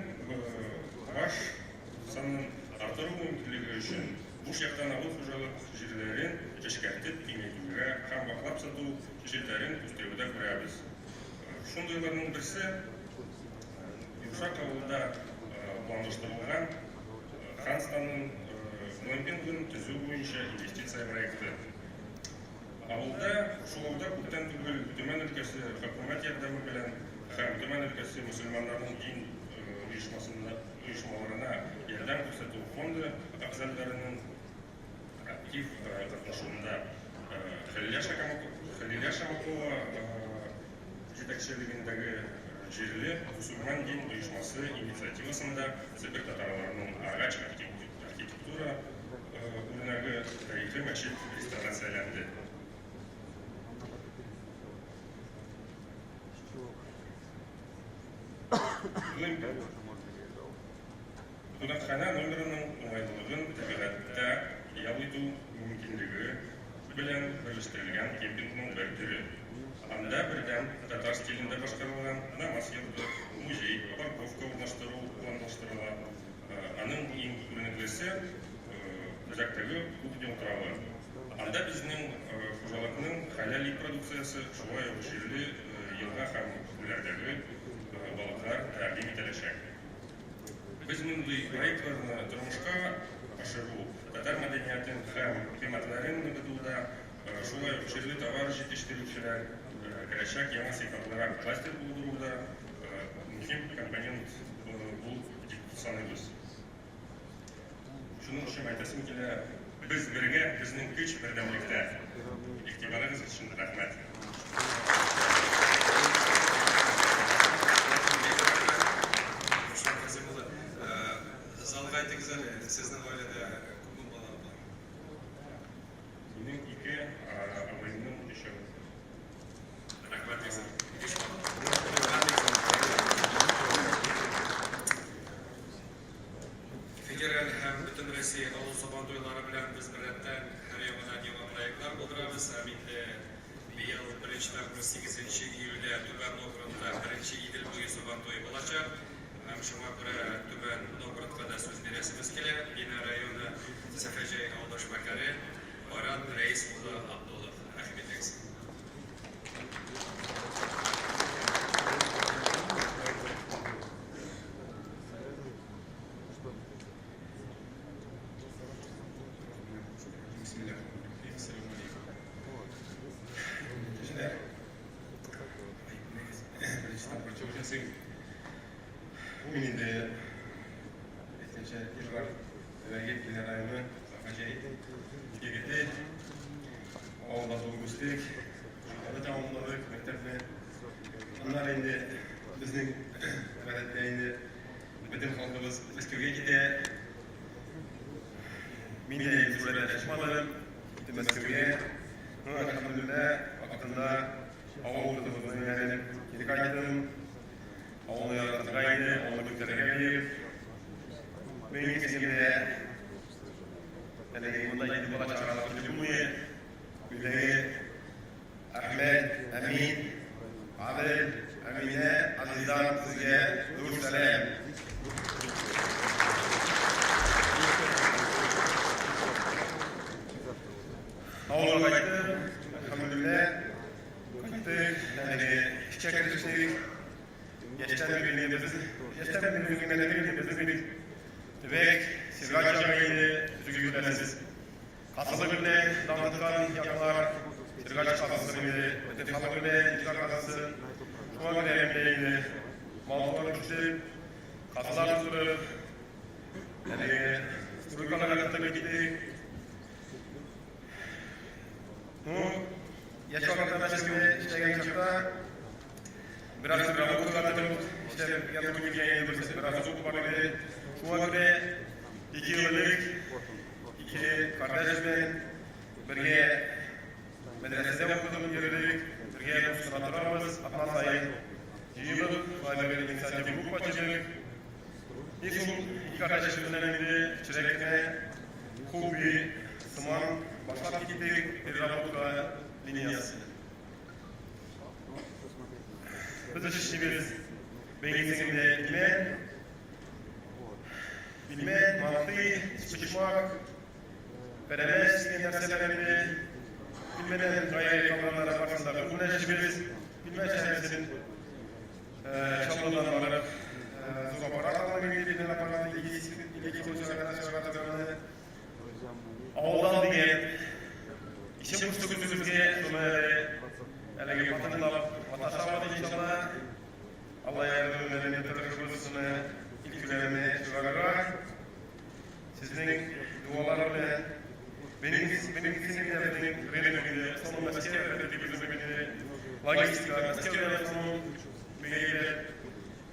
баш санын арттыру мөмкинлеге өчен буш яктан авыл хуҗалык җирләрен эшкәртеп киңәйтүгә һәм ваклап сату җирләрен үстерүдә күрәбез. Шундыйларның берсе Юшак авылында планлаштырылган Ханстанның Мөмкинлеген төзү буенча инвестиция проекты. Авылда шул авылда күптән түгел Төмән өлкәсе хөкүмәт ярдәме белән һәм Төмән өлкәсе мөселманнарның дин оешмаларына ярдәм күрсәтү фонды әгъзаларының актив катнашуында Хәлилә Шамакова җитәкчелегендәге җирле мөселман дин оешмасы инициативасында Себер татарларының агач архитектура үрнәге тарихи мәчет реставрацияләнде. Кунакхана номерының уңайлылыгын табигатьтә ял итү мөмкинлеге белән берләштерелгән кемпингның бер төре. Анда бердәм татар стилендә башкарылган намаз йорты, музей, парковка урнаштыру планлаштырыла. Аның иң күренеклесе үзәктәге күпдән утравы. Анда безнең хуҗалыкның хәләл продукциясе шулай ук җирле елга һәм күлләрдәге балыклар тәкъдим ителәчәк. Без мондый проектларны тормышка ашыру, татар мәдәниятен һәм кыйммәтләрен ныгытуда шулай ук җирле товар җитештерүчеләр керәчәк яңа сыйфатларга кластер булдыруда мөһим компонент булып дип саныйбыз. Шуның өчен әйтәсем килә, без бергә, безнең көч бердәмлектә. Игътибарыгыз өчен рәхмәт. Залга әйтегез әле, сезнең гаиләдә күп балалар бар? Минем 2, абыйның 3. Рәхмәт сезгә. Федераль һәм бөтен Россия авыл сабан туйлары белән без беррәттән һәр яңадан яңа проектлар булдырабыз. Һәм инде быел 1-8 июльдә Түбән Новгородта 1-нче Идел буе сабан туе булачак. Һәм шуңа күрә Түбән Новгородка да сүз бирәсебез килә. Бина районы Сәфәҗәй авылдаш вәкиле Барат Рәис улы Абдуллов. Рәхмәт әйтегез. Min inде etkince yıllar ve yetkili rayonu Safacayı yegeti ağında doğmuştuk. Onu tamamladık mekteple. Onlar indi bizning valetde indi bütün halkımız Meskev'e gitti. Min de surede çıkmadım. Gitti Meskev'e. Elhamdülillah vakitinde ağırlığımızın yerine geri kaydım. Ağırlığa yaratırgaydı, ağırlık tergaydı. benim kesimde bunda yedi bala çağırlar Cumhuriyet Ülkeyi Ahmet, Amin, Adil, Amine, Azizan, sizge dur selam. Ağlar kaydı, elhamdülillah. Kaydı, işçe kırıştık. Yaştan birliğimiz, Tübek, Sirgaç Camii'ni üzgünleriniz. Kasılı günde damlatıkan yapılar, Sirgaç kasasını, Ötefalı günde İcra kasası, Şuan günde emniyeydi, Maltuğan uçtu, kasılar tutulur, Sturukala katıda gittik. Yaş vakıtlarına şimdi işleyen çapta, biraz Ramazan katılıp, işte yanı bugün yayınladık, biraz okul var dedi. Şu an göre 2 yıllık, 2 kardeşimle birge medresede okudum, yürüdük, birge sanatlarımız, atma sayın, yıllık, faydabeli inisiyatif hukuk başladık. İlk 2 kardeşimizden biri çirekte, Kubi, Sıman, başlayıp gittik, bir Ramazan liniyası. Biz işimiz beynimizde bilme, mantığı, sıkışmak, peremes narsalarını bilmeden gayri kavramlara karşısında bunun işimiz bilme çevresinin çalınan olarak zoparat alanı bildiğinden aparatı ilgi konusuna kadar çıkartacağını ağoldan diye işin kuştukuzuzge sonları elege patınla vatandaşlar inşallah Allah yardımlarını yatırırsınız ilk gülerine çıkararak sizin dualarla benim kesinlikle benim relimde son meskelerinde birbirine logistika meskelerinde son bilgiyle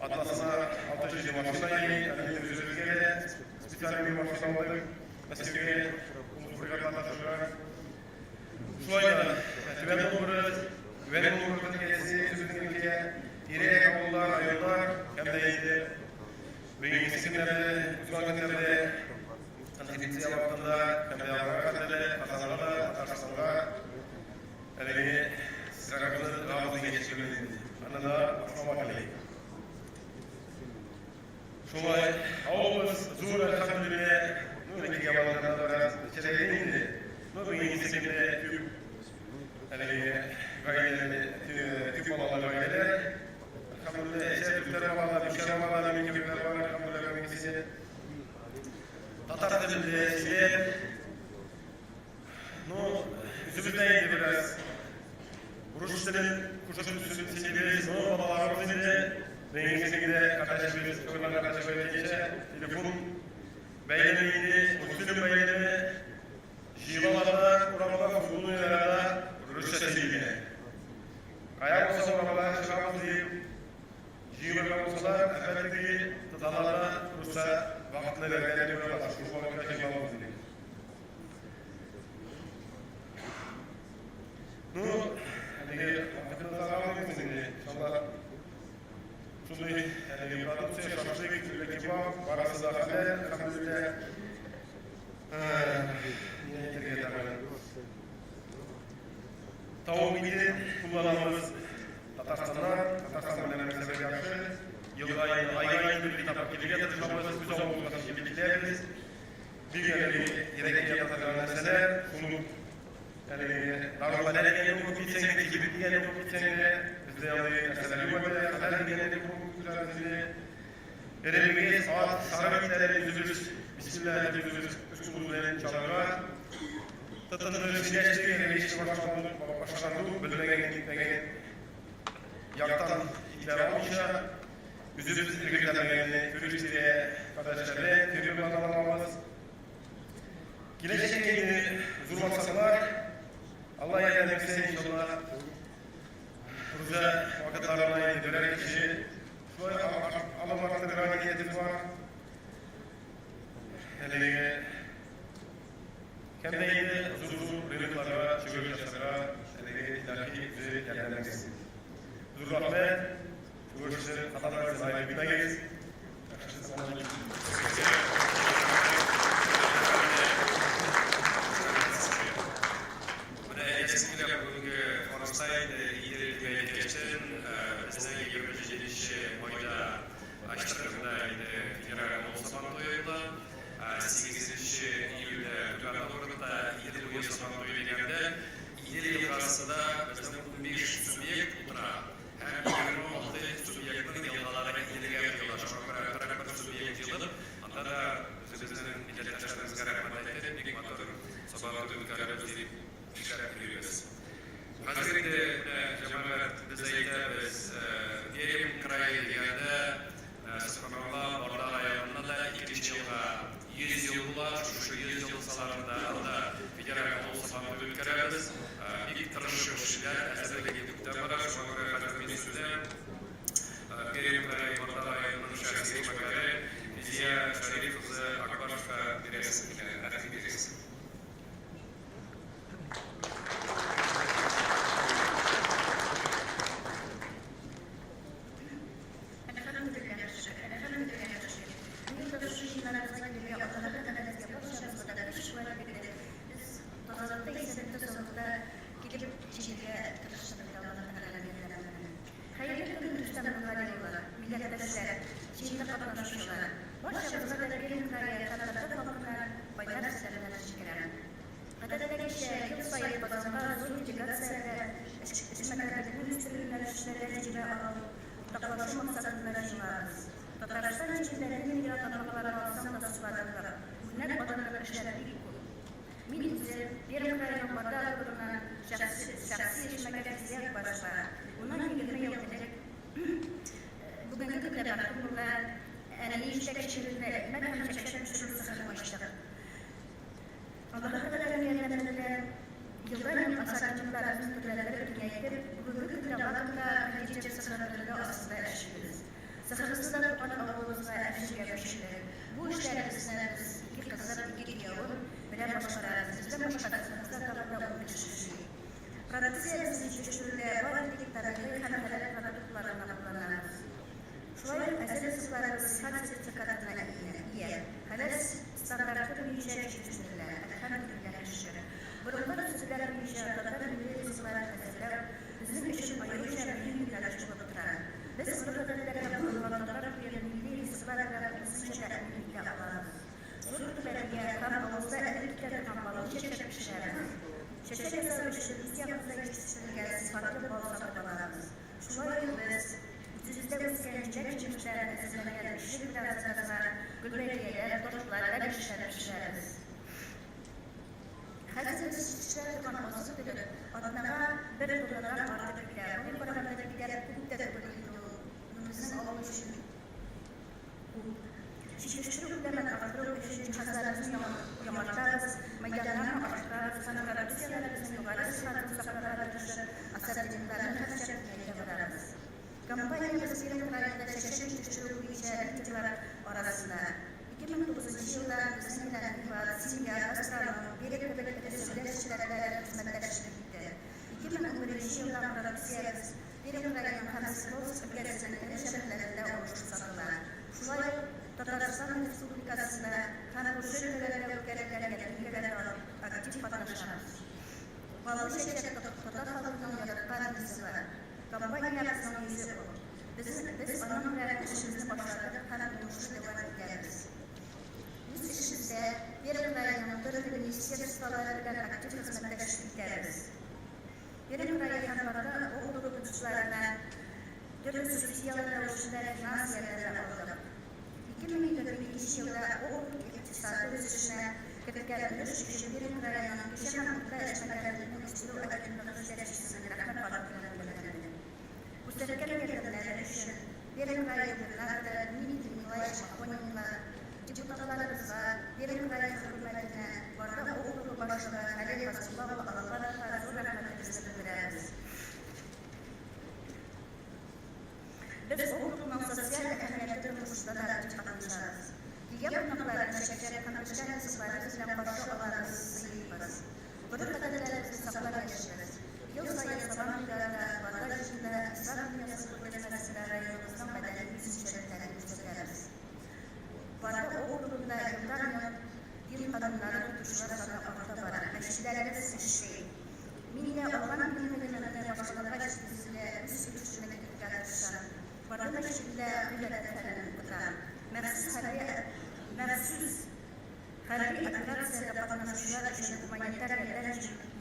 atlasına ateşli maşinayı annenin üzerinde spesiyal bir maşina aldık meskeleri uzun atlaşarak şu ayda güven oluruz gelsi sözünlükeye İrek avullar, ayırlar, hem de iyiydi. Benim kesimlerde, uzmanlıklarda, tanıtıklıya baktığında, hem de avrakatlarda, kazanlarda, tartışmalar, elini sırakını rahatlığı geçirmeliydi. Anında başıma bakalım. Şolay, avumuz, zuhur elhamdülillah, nureki yamanlarından da biraz içeri indi. Nureki kesimde tüp, elini gayelerini, tüp olanlar gayeler, alhamdülillah, eşeriflere bağlı, müşkere bağlı, mülküflere bağlı, alhamdülillah, mülküsü. Tatar dilinde, siyer. Üzümüzdeydi biraz. Rus dilin, kuşatın sinirliyiz. Babalarımız dilinde, benim kesinlikle kardeşimiz, çocuklarla kardeşimiz geçe, telefon beylemiydi, Müslüm beylemi, şivalarda, kuramalar, futbolu yerlerde, Rus sesiydi. Kayak olsa oralar, şıramız deyip, Jivalar olsalar, efendiki tıtalara, Rus'a vaktine vergilerini veriyorlar. Şu vakıta jivalar dedik. Vakıta zarar edin inşallah. Şimdi, produksiye şartlık, ülkeba, parası da haber, elhamdülillah. Yine terbiye ederler. Tavukidin kullanımımız Tatarstan'dan mesele yaptı. Yılda ayın bir kitap gibi yatırışmamız, biz avukatı birliklerimiz. Bir gerekli yatırılan meseleler, sunulup Darullah Deneye'nin hukuk bitseninde, Kibritli'nin hukuk bitseninde, bizde yanı meseleleri var, Haber Deneye'nin hukuk güzelliğinde, Ereğli'ye saat sarı bitleri yüzülüz, Bismillahirrahmanirrahim, üstünlüğünün çalarlar. Tıtınlığı sineştiğine işçi başkanlığı, bölümden gitmegen, yaktan ikler almışa, üzümüz ilgilenmeyenli, turistliğe, kardeşlerle, türlü anlamamız. Gelecek yeni zulmatsalar, Allah yardım etse inşallah, Rusya vakıtlarına yediren kişi, şu an alamakta bir hareketimiz var. Hele kendine zurdu, rüyuklara, çıkırlaşlara, hele ilahi bizi yardım etsin. Zurrahmet, görüşürüz, Atatürk'ün sahibi binayız. Әйтәсеңдә бүгенге Форсайт иделгә кечтен безнең 27 майда аштырганда федераль сабан тоелды. 8 июльдә Түбән Новгородта идел буе сабан тое дигәндә идел арасында безнең 15 субъект утыра. Һәм 26 субъектның ялгалары иделгә җыела. Шуңа субъект җыелып, анда да безнең милләттәшләребезгә рәхмәт әйтеп, бик матур сабан үткәрәбез дип ишарә итәбез. Хәзер инде җәмәгать без әйтәбез, Пермь крае дигәндә Суханова Орда районында да 2 елга 100 ел була, шушы 100 ел саларында анда федераль сабан үткәрәбез. Бик тырышып эшләр әзерлек итүдә бара, шуңа хәзер мин сүзем Пермь крае Орда районының шәхси шәкәре Физия Шәриф кызы Акбаровка бирәсез икән, рәхмәт бирәсез. Мин дә алган билгеләрне башкаларга җитезле үз көчемне тырышам. Бардым шикелле уйлатып торам. Хәрби операциядә катнашучылар өчен гуманитар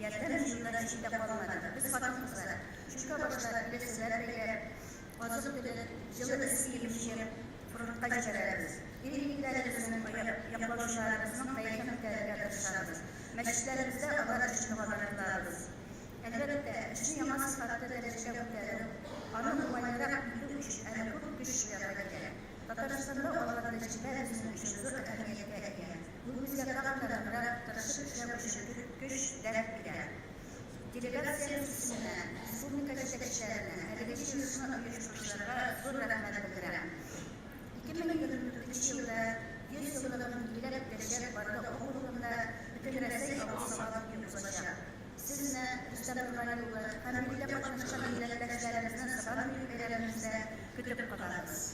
ярдәм җыюлары җитә калмады. Без хатын-кызлар чүкә башлап билсезләр азык-төлек җылы эскиемче фронтка җибәрәбез. Иреклекләребезнең яклаучыларыбызның каефен күтәрергә тырышабыз. Мәчетләребездә алар өчен дәгъваларыбыз. Әлбәттә, эшне яңа сыйфатлы дәрәҗәгә күтәрү, аның гуманитар итү өчен әле күп көч җыярга кирәк. Татарстанда аларга нәтиҗәләр безнең өчен зур әһәмияткә ия. Бу безгә тагын тырышып эшләп өчен көч дәрәп бирә. Делегация рәисенә, республика җитәкчеләренә, әлеге җыелышны оештыручыларга зур рәхмәт белдерәм. 2024 елда 100 еллыгын билгеләп үтәчәк Барлык округында бөтен Россия авылсалары узачак. Сезне Рөстәм Нургалиулы һәм билле катнашкан милләттәшләребезне сабан бәйрәмебездә көтеп калабыз.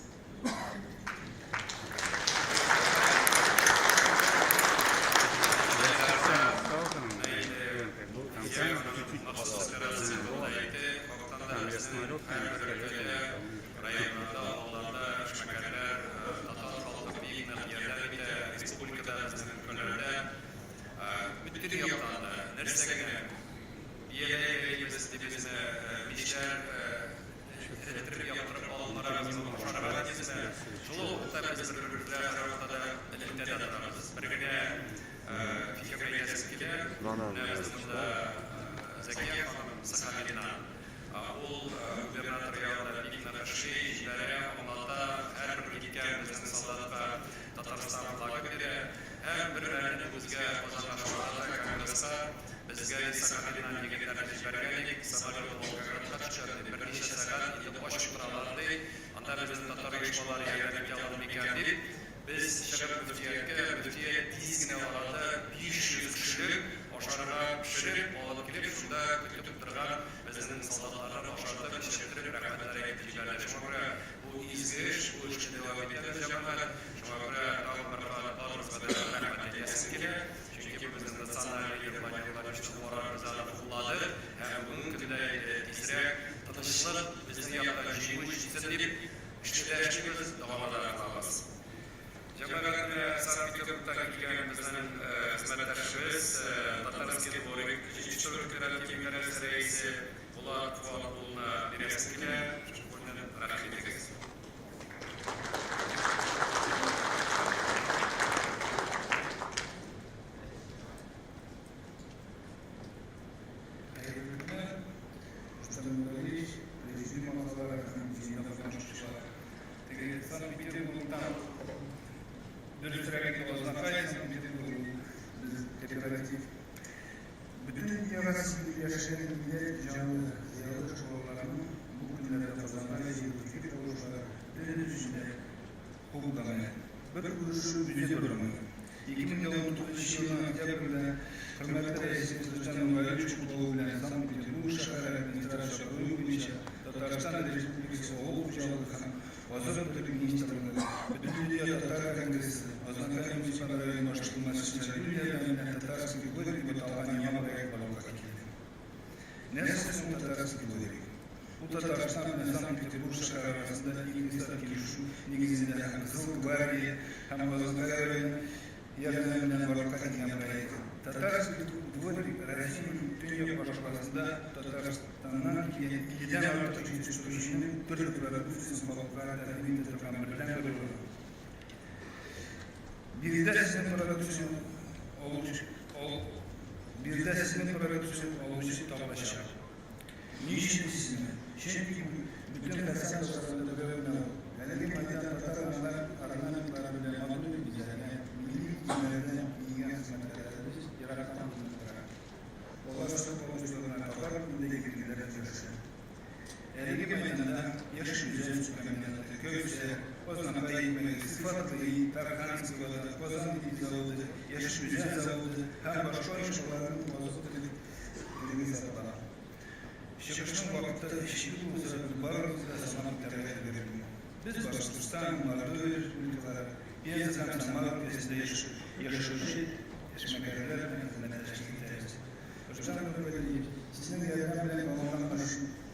Sizin yerden bilen olanlar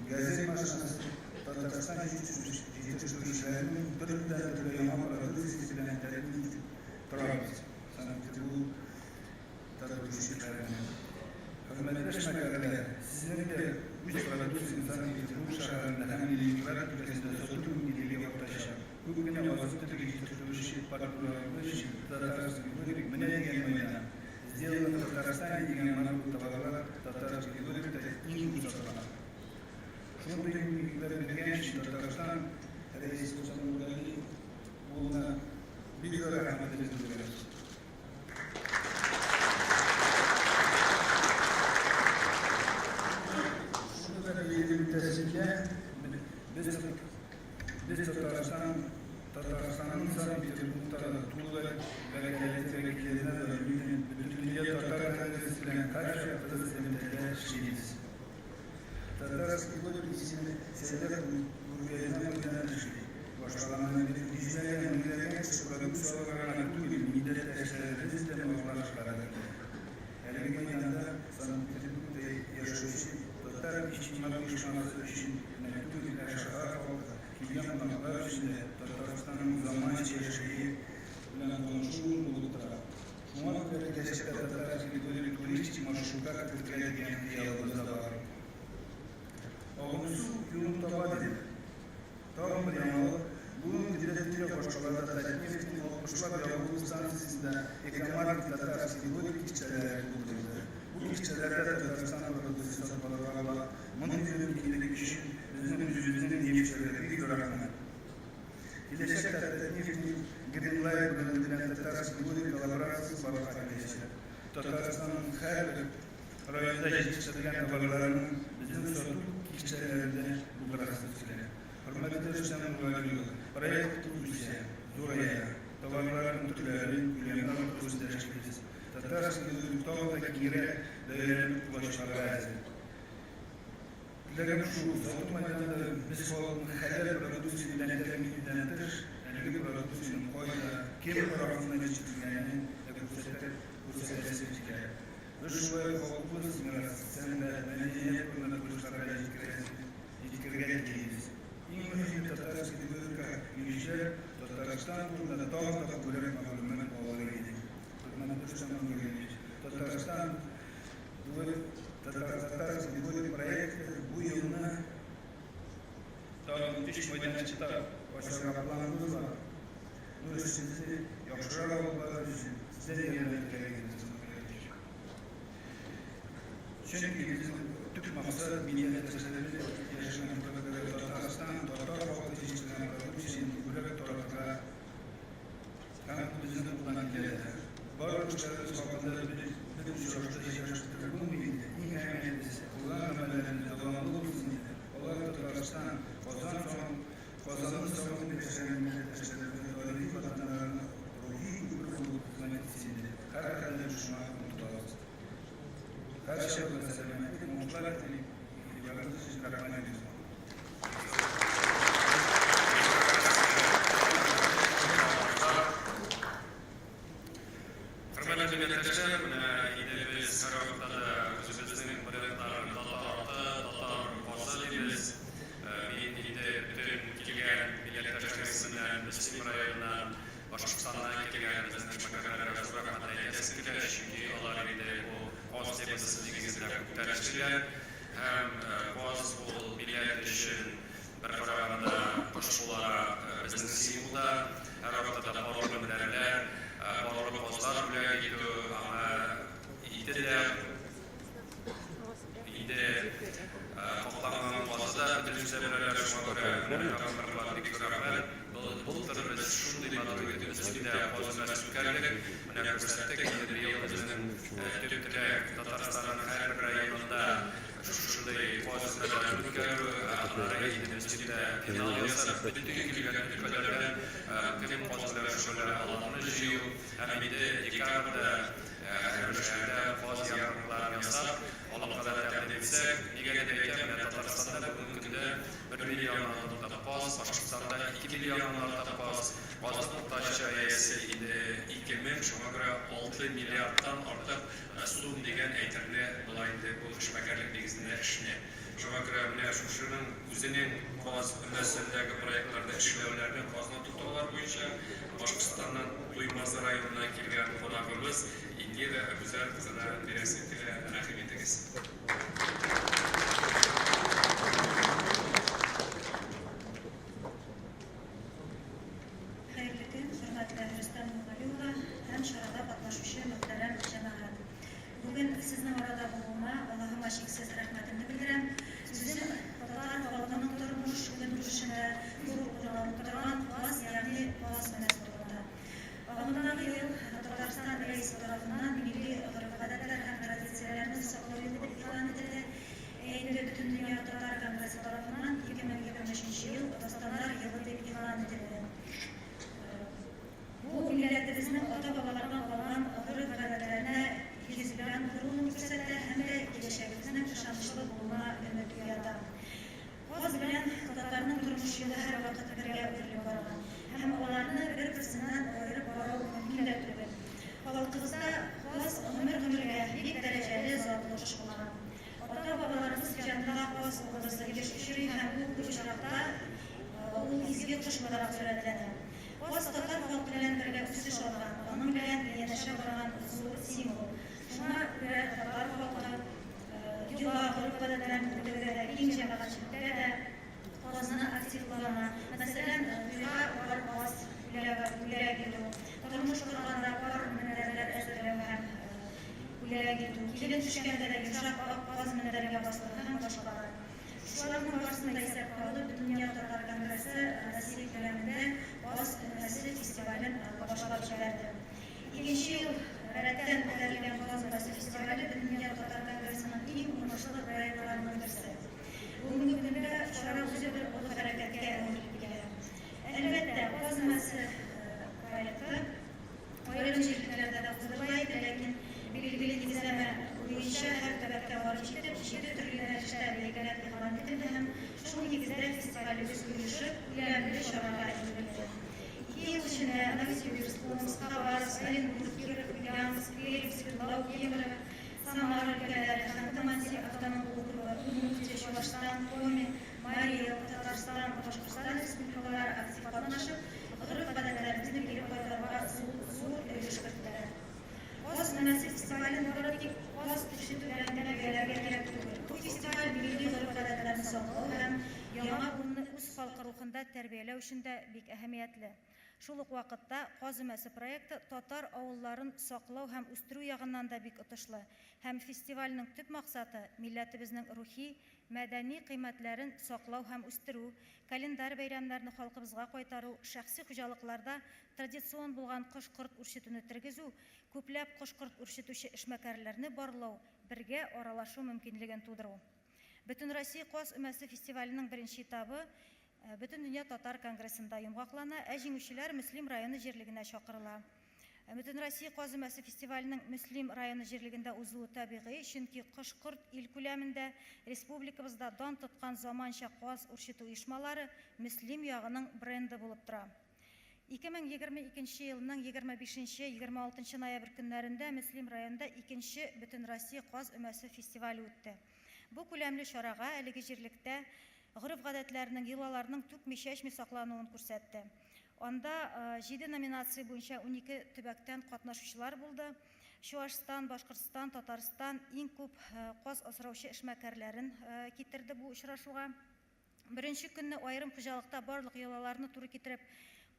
gazete maşinası Tatarstan yetiştiricilerinin bir yamanları istiklalinden Trabzon. Sanki bu tartışmalarına. Hürmetli şemakerler, sizin de üç Trabzon insanı bu şehirde hem ilgiler ülkesinde sotum ilgili yaklaşan. Bugün vaziyette yetiştirici partilerinin Tatarstan gibi menengelmeyene. Сделано в Татарстане, где народ товаров татарских говорит, это индустрия. Что бы ни говорили, что Татарстан, рейс в Самугали, полна бигора Ахмадизм. Что такое елитаризмде? Без Татарстан'ın Sankt-Peterburg'da Tuğla ve Geleceği'ne Dünya Tatar Kongresi'ne karşı Kızıldeniz'de şiiriz. Tatarski bölgesini seyrederek Burgay'dan ödenmişti. Başkalarının bizlerden önerilen kısıklarını sorularak tüm millet eşlerimizden ulaştırarak. Elbette yanında Sankt-Peterburg'da yaşayışı Tatar içtimai işması için tüm aşağı kaldı. Yanlar içinde Tataristan'ın zaman yaşayı bilen konuşulur bulutlar. Şuna göre gelecekte Tatarist'in turistik marşrutlar Türkiye'ye diyalogda var. Ağustos yılında vadeli. Tam bir yanalı, bunun direttiği başkalarında Tataristan'ın oluşlar diyalogu stansiyasında ekonomik Tatarist'in böyle kişiler bulundu. Bu kişilerde Tataristan'ın produktif satmalarla Mıntık'ın ilgili kişi bizim yüzümüzün yetiştirdiği bir dönemde. Gelecekte Tataristan'ın Greenlight bölümünden Tatarist'in böyle kolaborasyonu var arkadaşlar. Tataristan'ın her rayonda yetiştirilen varlarının bizim sorun kişilerinde bu kolaborasyonları. Hürmetli Rüstem Nurali'yi, proyekt Türkçe, Dura'ya, tavarların türleri, gülenler gösterişliyiz. Tataristan'ın Tağ'daki yere değerli ulaşmaları. Dilerim şu, Zavut Meydanı'nda biz olan haber prodüksiyonlarından ilgilendir, yani prodüksiyon koyda kim tarafından yetiştirildiğini gösterisi hikaye. Ve şu ve halkımız mirasında medeniyet kurumuna kuruluşlara yetkirgenliyiz. İngilizce Tatarski bölge ilişkiler Tataristan turunda Tağ'da görev malumunu olayıydı. Türkmenistan bölgeyi. Tataristan Tatarski bölge proyekti bu yılına Tağ'ın diş meydançıda başarılarımız var. Bu sizi yakışıklı olmaları için size yerine gerekiyorsunuz. Çünkü bizim tüm maksat millet meselelerini yaşanan Tataristan, Tatar halkı yetiştirenler için gülerek taraflara hem bizim buradan geldi. Varlıklarımız hakkında bir süreçte yaşattığımız bilgi, en önemlisi olan amellerinde devamlı olsun diye. Olarak Tataristan, kazanın savunma meselelerini öğrenci vatandaşlarına ruhi güçlü hizmet için her kadar düşman tutarız. Her şey meselelerini mutlar etmek, yaratıcı çıkartmayı düşünüyoruz. Hürmetli millətdaşlar, indi biz hər vaxtda da özümüzün brendlərini Tatar bazı edirik. Мен indi bütün kelgan millətdaşlarımızdan, Müslim rayonundan, Başkırstandan kelgan bizning şemakarlarga rahmat aytasiz kerak, chunki ular indi bu oz temasini negizida ko'tarishdilar. Ham oz bu millat uchun bir qaraganda qo'shiqlar bizning simvolda, har vaqtda parlamentlarlar bağlı pozlar bile gidiyor ama ide toplanan fazla bütün sebepler şuna göre rakamlarla dikkatle bu tür biz şunday madde üstünde fazla mesutkarlık buna gösterdik ki bizning Türkiye Tataristan'ın her bir rayonunda şunday fazla mesutkarlık rayonun üstünde final yasarak bütün ilgilenenlerden kim fazla şöyle alanını jiyor hem de dekabrda her şehirde fazla yardımlar yasak Allah'a kadar yardım etsek nega derken Tataristan'da bugün günde 1 milyon tapaz, Başkırstan'da 2 milyon tapaz, bazı muhtaç seviyesi ilgilenmek şuna göre 6 milyardan artık su degen eytirli bulaydı bu şemakerlik negizinde эшне. Шуңа күрә менә шушының үзенең Каз өлкәсендәге проектларда эшләүләрне казна тотулар буенча Башкортстаннан Туймазы районына килгән кунагыбыз Индира Абузар кызына бирәсе килә. Рәхим итегез. Хәерле көн, хөрмәтле Рөстәм Нургалиулла һәм чарада катнашучы мөхтәрәм җәмәгать. Бүген сезнең арада булуыма Аллаһыма чиксез рәхмәтемне белдерәм. Сүзем татар халкының тормыш көнкүрешендә зур урын алып торган Каз, ягъни Каз мәсьәләсе турында. Агымдагы ел Татарстан рәисе тарафыннан милли гореф-гадәтләр һәм традицияләрне саклау елы дип игълан ителде. Инде бөтен дөнья татар конгрессы тарафыннан 2023 ел Татарстаннар елы дип игълан ителде. Бу милләтебезнең ата-бабалардан калган гореф-гадәтләренә йөзләгән хуруын күрсәтә һәм дә киләчәгебезнең ышанычлы булуына өмет уята. Каз белән татарның тормыш юлы һәр вакыт бергә үрелеп барган һәм аларны бер-берсеннән аерып карау мөмкин дә түгел. Халкыбызда Каз гомер-гомергә бик дәрәҗәле затлы кыш булган. Ата-бабаларыбыз җанга Каз образы килеш очрый һәм бу күп очракта ул изге кыш буларак сурәтләнә. Каз татар халкы белән бергә үсеш алган, аның белән янәшә барган зур символ. Шуңа күрә татар халкы юла гореф-гадәтләрен белдерүдә киң җәмәгатьчелектә дә Казны активлана. Мәсәлән, туйга бар Каз бүләк итү, тормыш корганда бар мендәрләр әзерләү һәм бүләк итү, килен төшкәндә дә йомшак Каз мендәргә басылу һәм башкалар. Шуларның барысында исәпкә алып, Дөнья татар конгрессы Россия күләмендә Каз өлкәсе фестивален башлап җибәрде. Икенче ел рәттән үткәрелгән Каз өлкәсе фестивале Дөнья татар конгрессының иң уңышлы проектларының берсе. Бүгенге көндә чара үзе бер олы хәрәкәткә әверелеп килә. Әлбәттә, Каз өлкәсе проекты аерым җирләрдә дә узырга иде, ләкин билгеле нигезләмә буенча һәр төбәккә барып җитеп, 7 төрле юнәлештә бәйгеләр игълан ителде һәм шул нигездә фестивалебез оешып, күләмле чарага әверелде. 2 ел эчендә Новосибирск, Омск, Хабаровск, Оренбург, Киров, Ульяновск, Тверь, Свердлов, Кемерово, Самара өлкәләре һәм Ханты-Мансийск автоном округы, Удмуртия, Чувашстан, Коми, Марий Эл, Татарстан, Башкортстан республикалары актив катнашып, гореф-гадәтләребезне кире кайтаруга зур өлеш керттеләр. Каз өлкәсе фестивален бары тик Каз күрсәтү белән генә бәяләргә кирәк түгел. Бу фестиваль милли гореф-гадәтләрне саклау һәм яңа буынны үз халкы рухында тәрбияләү өчен дә бик әһәмиятле. Шул ук вакытта Каз өлкәсе проекты татар авылларын саклау һәм үстерү ягыннан да бик отышлы. Һәм фестивальнең төп максаты милләтебезнең рухи, мәдәни кыйммәтләрен саклау һәм үстерү, календар бәйрәмнәрне халкыбызга кайтару, шәхси хуҗалыкларда традицион булган кош-корт үрчетүне тергезү, күпләп кош-корт үрчетүче эшмәкәрләрне барлау, бергә аралашу мөмкинлеген тудыру. Бөтен Россия Каз өлкәсе фестиваленең беренче этабы Бөтен дөнья татар конгрессында йомгаклана, җиңүчеләр Мөслим районы җирлегенә чакырыла. Бөтен Россия Каз өлкәсе фестиваленең Мөслим районы җирлегендә узуы табигый, чөнки кош-корт ил күләмендә республикабызда дан тоткан заманча Каз үрчетү оешмалары Мөслим ягының бренды булып тора. 2022 елның 25-26 ноябрь көннәрендә Мөслим районында 2нче Бөтен Россия Каз өлкәсе фестивале үтте. Бу күләмле чарага әлеге җирлектә гореф-гадәтләрнең, йолаларның түкми-чәчми саклануын күрсәтте. Анда 7 номинация буенча 12 төбәктән катнашучылар булды. Чувашстан, Башкортстан, Татарстан иң күп Каз асраучы эшмәкәрләрен китерде бу очрашуга. Беренче көнне аерым хуҗалыкта барлык йолаларны туры китереп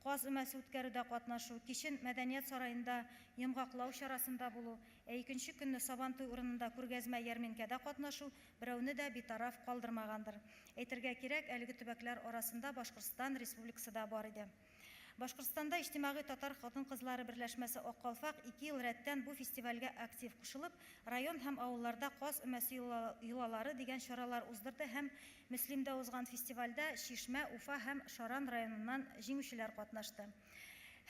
Каз өлкәсе үткәрүдә катнашу, кичен Мәдәният сарайында йомгаклау чарасында булу, икенче көнне Сабантуй урынында күргәзмә ярминкәдә катнашу берәүне дә битараф калдырмагандыр. Әйтергә кирәк, әлеге төбәкләр арасында Башкортстан республикасы да бар иде. Башкортстанда иҗтимагый татар хатын-кызлары берләшмәсе Ак Калфак 2 ел рәттән бу фестивальгә актив кушылып, район һәм авылларда Каз өлкәсе йолалары дигән чаралар уздырды һәм Мөслимдә узган фестивальдә Чишмә, Уфа һәм Шаран районыннан җиңүчеләр катнашты.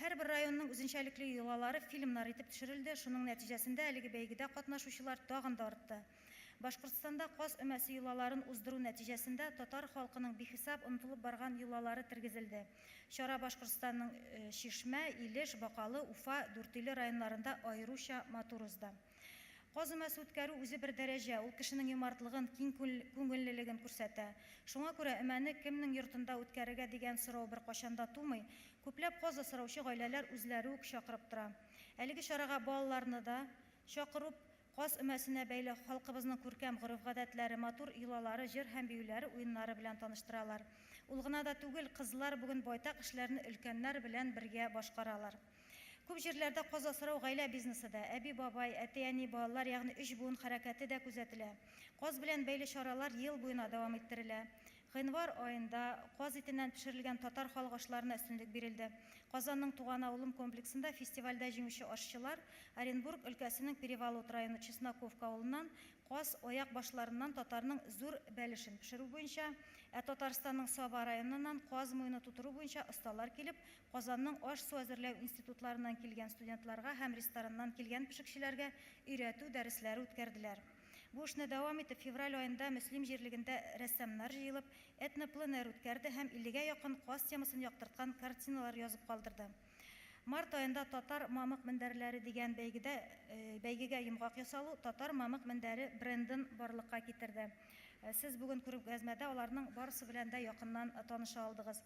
Һәрбер районның үзенчәлекле йолалары фильмнар итеп төшерелде. Шуның нәтиҗәсендә әлеге бәйгедә катнашучылар тагын да артты. Башкортстанда Каз өлкәсе йолаларын уздыру нәтиҗәсендә татар халкының бихисап онытылып барган йолалары тергезелде. Чара Башкортстанның Чишмә, Илеш, Бакалы, Уфа, Дүртөйле районнарында аеруча матур узды. Каз өмәсе үткәрү үзе бер дәрәҗә, ул кешенең юмартлыгын, киң күңеллелеген күрсәтә. Шуңа күрә өмәне кемнең йортында үткәрергә дигән сорау бер кайчанда тумый. Күпләп каз асраучы гаиләләр үзләре үк чакырып тора. Әлеге чарага балаларны да чакырып, каз өмәсенә бәйле халкыбызның күркәм гореф-гадәтләре, матур йолалары, җыр һәм биюләре, уеннары белән таныштыралар. Ул гына да түгел, кызлар бүген байтак эшләрне өлкәннәр белән бергә башкаралар. Күп җирләрдә каз асрау гаилә бизнесы да, әби-бабай, әти-әни, балалар, ягъни 3 буын хәрәкәте дә күзәтелә. Каз белән бәйле чаралар ел буена дәвам иттерелә. Гыйнвар айында каз итеннән пешерелгән татар халык ашларына өстенлек бирелде. Казанның Туган авылым комплексында фестивальдә җиңүче ашчылар Оренбург өлкәсенең Перевалут районы Чесноковка авылыннан каз аяк башларыннан татарның зур бәлешен пешерү буенча, Татарстанның Саба районыннан каз муены тутыру буенча осталар килеп, Казанның аш-су әзерләү институтларыннан килгән студентларга һәм рестораннан килгән пешекчеләргә өйрәтү дәресләре үткәрделәр. Бу эшне дәвам итеп, февраль айында Мөслим җирлегендә рәссамнар җыелып, этнопленэр үткәрде һәм 50-гә якын каз темасын яктырткан картиналар язып калдырды. Март айында татар мамык мендәрләре дигән бәйгегә йомгак ясалу татар мамык мендәре брендын барлыкка китерде. Сез бүген күргәзмәдә аларның барысы белән дә якыннан таныша алдыгыз.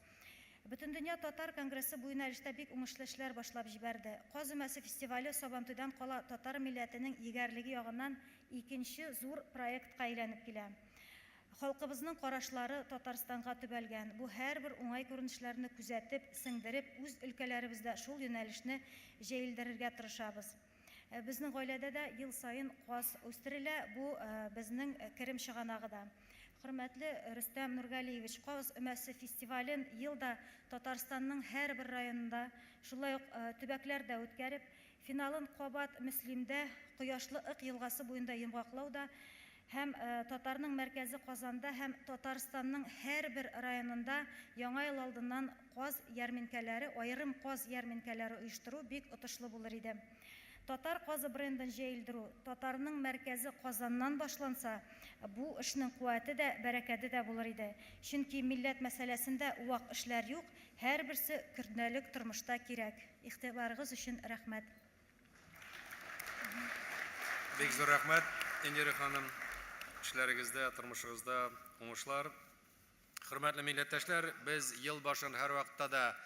Бөтендөнья татар конгрессы бу юнәлештә бик уңышлы эшләр башлап җибәрде. Каз өмәсе фестивале Сабантуйдан кала татар милләтенең егәрлеге ягыннан икенче зур проектка әйләнеп килә. Халкыбызның карашлары Татарстанга төбәлгән. Бу һәрбер уңай күренешләрне күзәтеп, сеңдереп, үз өлкәләребездә шул юнәлешне җәелдерергә тырышабыз. Безнең гаиләдә дә ел сайын каз үстерелә, бу безнең керем чыганагы да. Хөрмәтле Рөстәм Нургалиевич, каз өмәсе фестивален елда Татарстанның һәрбер районында, шулай ук төбәкләрдә үткәреп, финалын Кабат Мөслимдә, Кояшлы Ык елгасы буенда йомгаклауда һәм татарның мәркәзе Казанда һәм Татарстанның һәрбер районында яңа ел алдыннан каз ярминкәләре, аерым каз ярминкәләре оештыру бик отышлы булыр иде. Татар казы брендын җәелдерү, татарның мәркәзе Казаннан башланса, бу эшнең куәте дә, бәрәкәте дә булыр иде. Чөнки милләт мәсьәләсендә вак эшләр юк, һәрберсе көндәлек тормышта кирәк. Игътибарыгыз өчен рәхмәт. Бик зур рәхмәт, Индира ханым. Эшләрегездә, тормышыгызда уңышлар. Хөрмәтле милләттәшләр, без ел башын һәр вакытта да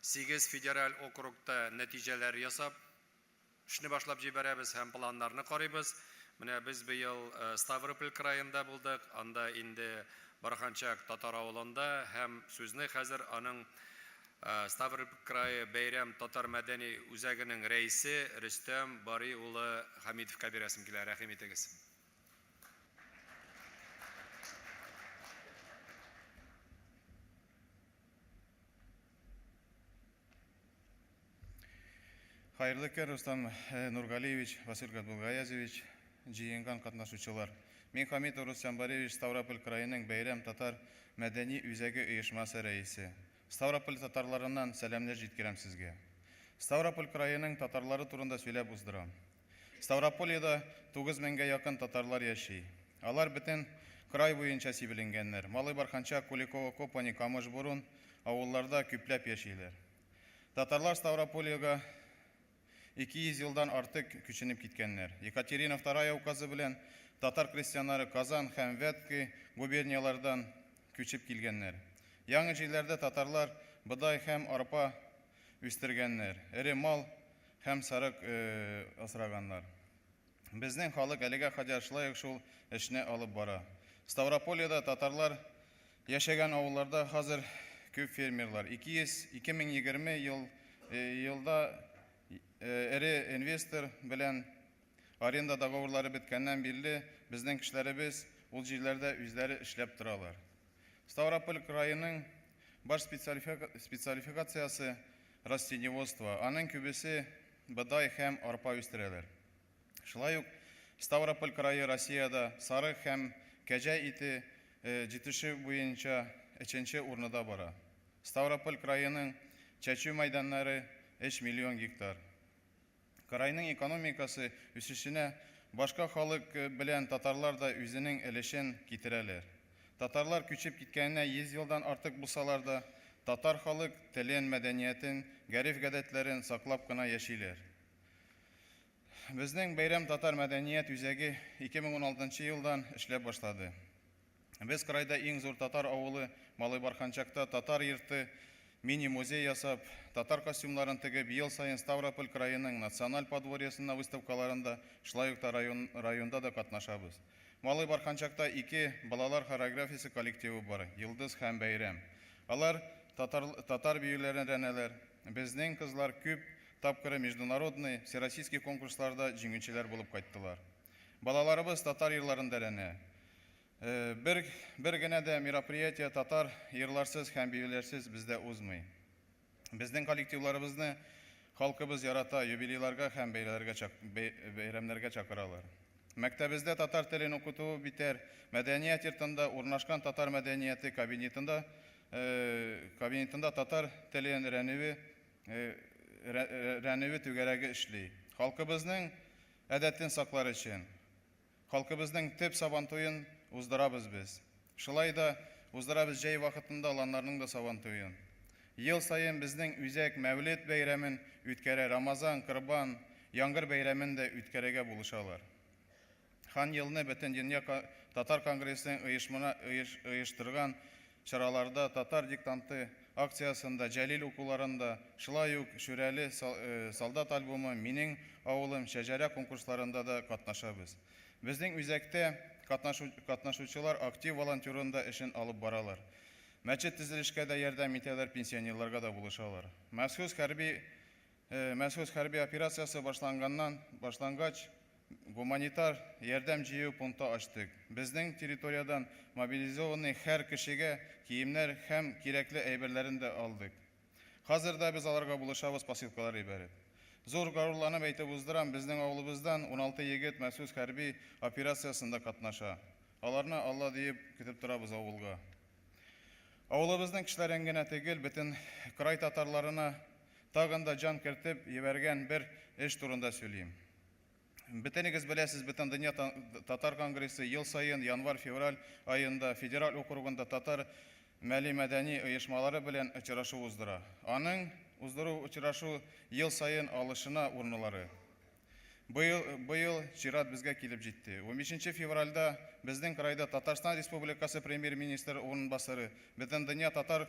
8 федераль округта нәтиҗәләр ясап эшне башлап җибәрәбез һәм планнарны карыйбыз. Менә без быел Ставрополь краенда булдык, анда инде Барханчак татар авылында һәм сүзне хәзер аның Ставрополь крае бәйрәм татар мәдәни үзәгенең рәисе Рөстәм Бари улы Хамитовка бирәсем килә. Рәхим итегез. Хайырлы көн, Рустам Нургалиевич, Василий Габдулгаязович, җыенган катнашучылар. Мин Хамитов Рустам Баревич, Ставрополь краеның бәйрәм татар мәдәни үзәге оешмасы рәисе. Ставрополь татарларыннан сәламнәр җиткерәм сезгә. Ставрополь краеның татарлары турында сөйләп уздырам. Ставропольдә 9000-гә якын татарлар яши. Алар бөтен край буенча сибелгәннәр. Малый Барханчак, Куликово, Копани, Камыш, Бурун авылларда күпләп яшиләр. Татарлар Ставропольга 200 елдан артык күченеп киткәннәр. Екатерина II указы белән татар крестьяннары Казан һәм Вятка губерниялардан күчеп килгәннәр. Яңа җирләрдә татарлар быдай һәм арпа үстергәннәр. Эре мал һәм сарык асраганнар. Безнең халык әлегә кадәр шулай шул эшне алып бара. Ставропольдә татарлар яшәгән авылларда хәзер күп фермерлар. 2020 елда эре инвестор белән аренда договорлары беткәннән бирле безнең кешеләребез ул җирләрдә үзләре эшләп торалар. Ставрополь краеның баш специалификациясе растениеводство. Аның күбесе быдай һәм арпа үстерәләр. Шулай ук Ставрополь крае Россиядә сарык һәм кәҗә ите җитеше буенча 3нче урында бара. Ставрополь краеның чәчү мәйданнары 3 миллион гектар. Крайның экономикасы үсешенә башка халык белән татарлар да үзенең өлешен китерәләр. Татарлар күчеп киткәненә 100 елдан артык булсалар да, татар халык телен, мәдәниятен, гәриф-гадәтләрен саклап кына яшиләр. Безнең бәйрәм татар мәдәният үзәге 2016 елдан эшләп башлады. Без крайда иң зур татар авылы Малый Барханчакта татар йорты мини-музей ясап, татар костюмнарын тегеп, ел сайын Ставрополь краеның националь подворьесына выставкаларында, шулай ук та районда да катнашабыз. Малый Барханчакта 2 балалар хореографиясе коллективы бар, Йылдыз һәм Бәйрәм. Алар татар биюләрен рәнәләр. Безнең кызлар күп тапкыры международный, всероссийский конкурсларда җиңүчеләр булып кайттылар. Балаларыбыз татар йырларында рәнә. Бер генә дә мероприятие татар йырларсыз һәм биюләрсез бездә узмый. Безнең коллективларыбызны халкыбыз ярата, юбилейларга һәм бәйрәмнәргә чакыралар. Мәктәбездә татар телен укыту битәр, мәдәният йортында урнашкан татар мәдәнияте кабинетында татар телен рәневи түгәрәге эшли. Халкыбызның әдәтен саклар өчен, халкыбызның төп сабантуен уздырабыз без. Шулай да уздырабыз җәй вакытында аланнарның да сабантуен. Ел сайын безнең үзәк Мәүлид бәйрәмен үткәрә, Рамазан, Корбан, Яңгыр бәйрәмен дә үткәрергә булышалар. Хан елны бөтен дөнья татар конгрессының оештырган чараларда, татар диктанты акциясында, Җәлил укуларында, шулай ук Шүрәле солдат альбомы, Минең авылым, Шәҗәрә конкурсларында да катнашабыз. Безнең үзәктә катнашучылар актив волонтерында эшен алып баралар. Мәчет төзелешкә дә ярдәм итәләр, пенсионерларга да булышалар. Махсус хәрби операциясы башлангач, гуманитар ярдәм җыю пункты ачтык. Безнең территориядан мобилизованный һәр кешегә киемнәр һәм кирәкле әйберләрен дә алдык. Хәзер дә без аларга булышабыз посылкалар ибәреп. Зур горурланып әйтеп уздырам, безнең авылыбыздан 16 егет махсус хәрби операциясында катнаша. Аларны Алла диеп көтеп торабыз авылга. Авылыбызның кешеләрен генә түгел, бөтен край татарларына тагын да җан кертеп ебәргән бер эш турында сөйлим. Бөтенегез беләсез, бөтен дөнья татар конгрессы ел сайын январь-февраль айында федераль округында татар мәдәни оешмалары белән очрашу уздыра. Аның уздыру очрашу ел сайын алышына урынлары. Быел чират безгә килеп җитте. 15 февральдә безнең крайда Татарстан Республикасы премьер-министры урынбасары, бөтен дөнья татар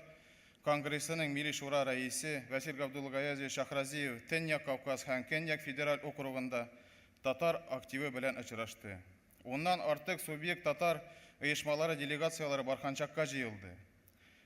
конгрессының милли шура рәисе Васил Габдулгаязов Шахразиев Төньяк Кавказ һәм Көньяк федераль округында татар активы белән очрашты. Оннан артык субъект татар оешмалары делегациялары Барханчакка җыелды.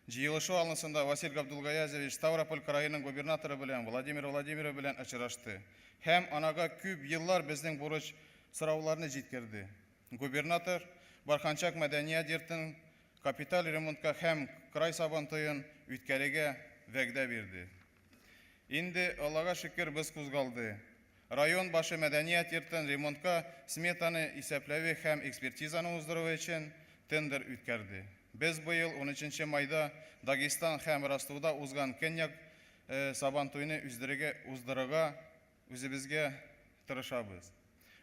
Җыелышу алнысында Васил Габдулгаязович Ставрополь краеның губернаторы белән Владимир Владимиров белән очрашты. Һәм анага күп еллар безнең бурыч сорауларны җиткерде. Губернатор Барханчак мәдәният йортын капиталь ремонтка һәм край сабантуен үткәрергә вәгъдә бирде. Инде Аллага шөкер без кузгалды. Район башы мәдәният йортын ремонтка сметаны исәпләве һәм экспертизаны уздыру өчен тендер үткәрде. Без быел 13 майда Дагестан һәм Ростовда узган Көньяк сабантуйны уздырырга үзебезгә тырышабыз.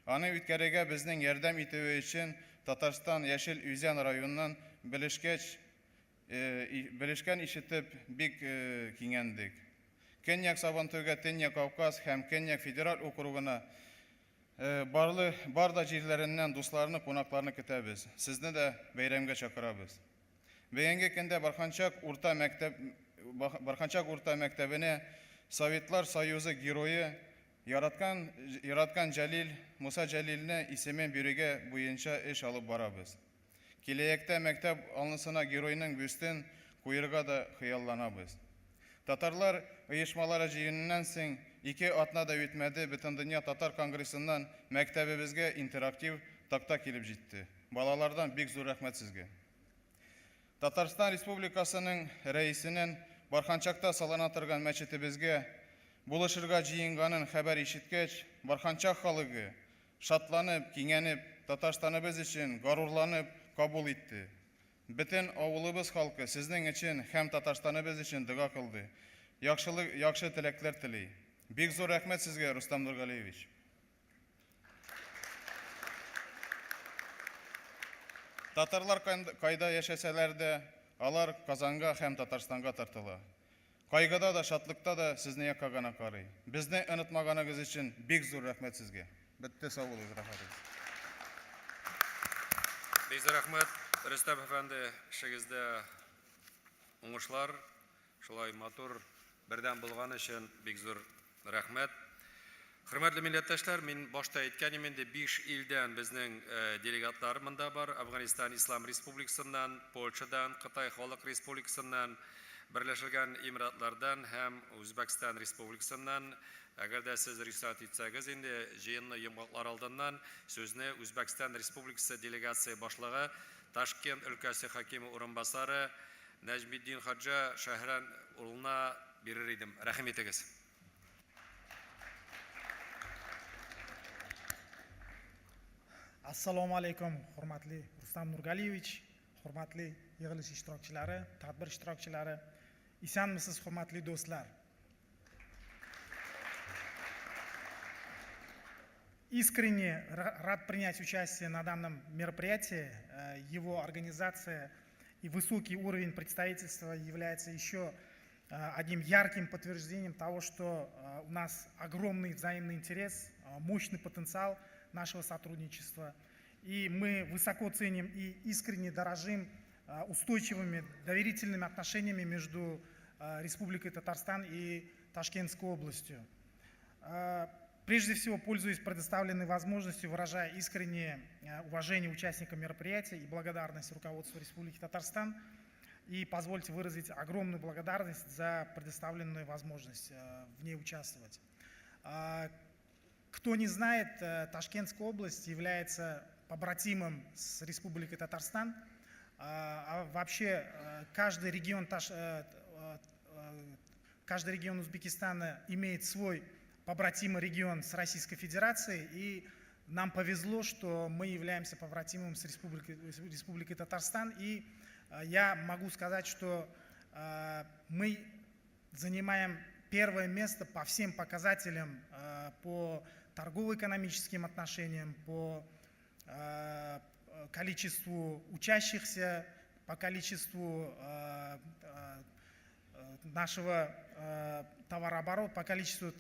Аны үткәрергә безнең ярдәм итүе өчен Татарстан Яшел Үзән районыннан белешкән ишетеп бик киңәндек. Көньяк сабантуйга Төньяк Кавказ һәм Көньяк федераль округына бар да җирләреннән дусларны, кунакларны көтәбез. Сезне дә бәйрәмгә чакырабыз. Бөгенге көндә Барханчак урта мәктәбенә Советлар Союзы герое яраткан Җәлил Муса Җәлилне исемен бирүгә буенча эш алып барабыз. Киләчәктә мәктәп алнысына геройның бюстен куерга да хыялланабыз. Татарлар оешмалары җыеннан соң 2 атна да үтмәде, бөтен дөнья татар конгрессыннан мәктәбебезгә интерактив такта килеп җитте. Балалардан бик зур рәхмәт сезгә. Татарстан Республикасының рәисенең Барханчакта салына торган мәчетебезгә булышырга җыенганын хәбәр ишеткәч, Барханчак халыгы шатланып, киңәнеп, Татарстаныбыз өчен горурланып кабул итте. Бөтен авылыбыз халкы сезнең өчен һәм Татарстаныбыз өчен дуга кылды. Яхшы теләкләр тели. Бик зур рәхмәт сезгә, Рустам Нургалиевич. Татарлар кайда яшәсәләр дә, алар Казанга һәм Татарстанга тартыла. Кайгыда да, шатлыкта да сезне якка гына карый. Безне онытмаганыгыз өчен бик зур рәхмәт сезгә. Бітті сау болыңыз, рахмет. Бейзі рахмет, Рөстәм әфәнде, ішігізде оңышлар, шулай матур бірден болған үшін бик зур рахмет. Хөрмәтле милләттәшләр, мин башта әйткәнем инде 5 илдән безнең делегатлар монда бар. Афганистан Ислам Республикасыннан, Польшадан, Кытай Халык Республикасыннан, Берләшелгән Эмиратлардан һәм Үзбәкстан Республикасыннан. Әгәр дә сез рөхсәт итсәгез, инде җыенны йомгаклар алдыннан сүзне Үзбәкстан Республикасы делегация башлыгы Ташкент өлкәсе хакимы урынбасары Нәҗмиддин Хаҗа Шәһрән улына бирер идем. Рәхим итегез. Assalomu alaykum, hurmatli Rustam Nurgaliyevich, hurmatli yig'ilish ishtirokchilari, tadbir ishtirokchilari, isanmisiz, hurmatli do'stlar. Искренне рад принять участие на данном мероприятии. Его организация и высокий уровень представительства является еще одним ярким подтверждением того, что у нас огромный взаимный интерес, мощный потенциал нашего сотрудничества. И мы высоко ценим и искренне дорожим устойчивыми доверительными отношениями между Республикой Татарстан и Ташкентской областью. Прежде всего, пользуясь предоставленной возможностью, выражая искреннее уважение участникам мероприятия и благодарность руководству Республики Татарстан, и позвольте выразить огромную благодарность за предоставленную возможность в ней участвовать. Кто не знает, Ташкентская область является побратимом с Республикой Татарстан. А вообще каждый регион Узбекистана имеет свой побратимый регион с Российской Федерацией, и нам повезло, что мы являемся побратимом с Республикой Татарстан, и я могу сказать, что мы занимаем первое место по всем показателям, по торгово-экономическим отношениям, по количеству учащихся, по количеству нашего товарооборота, по количеству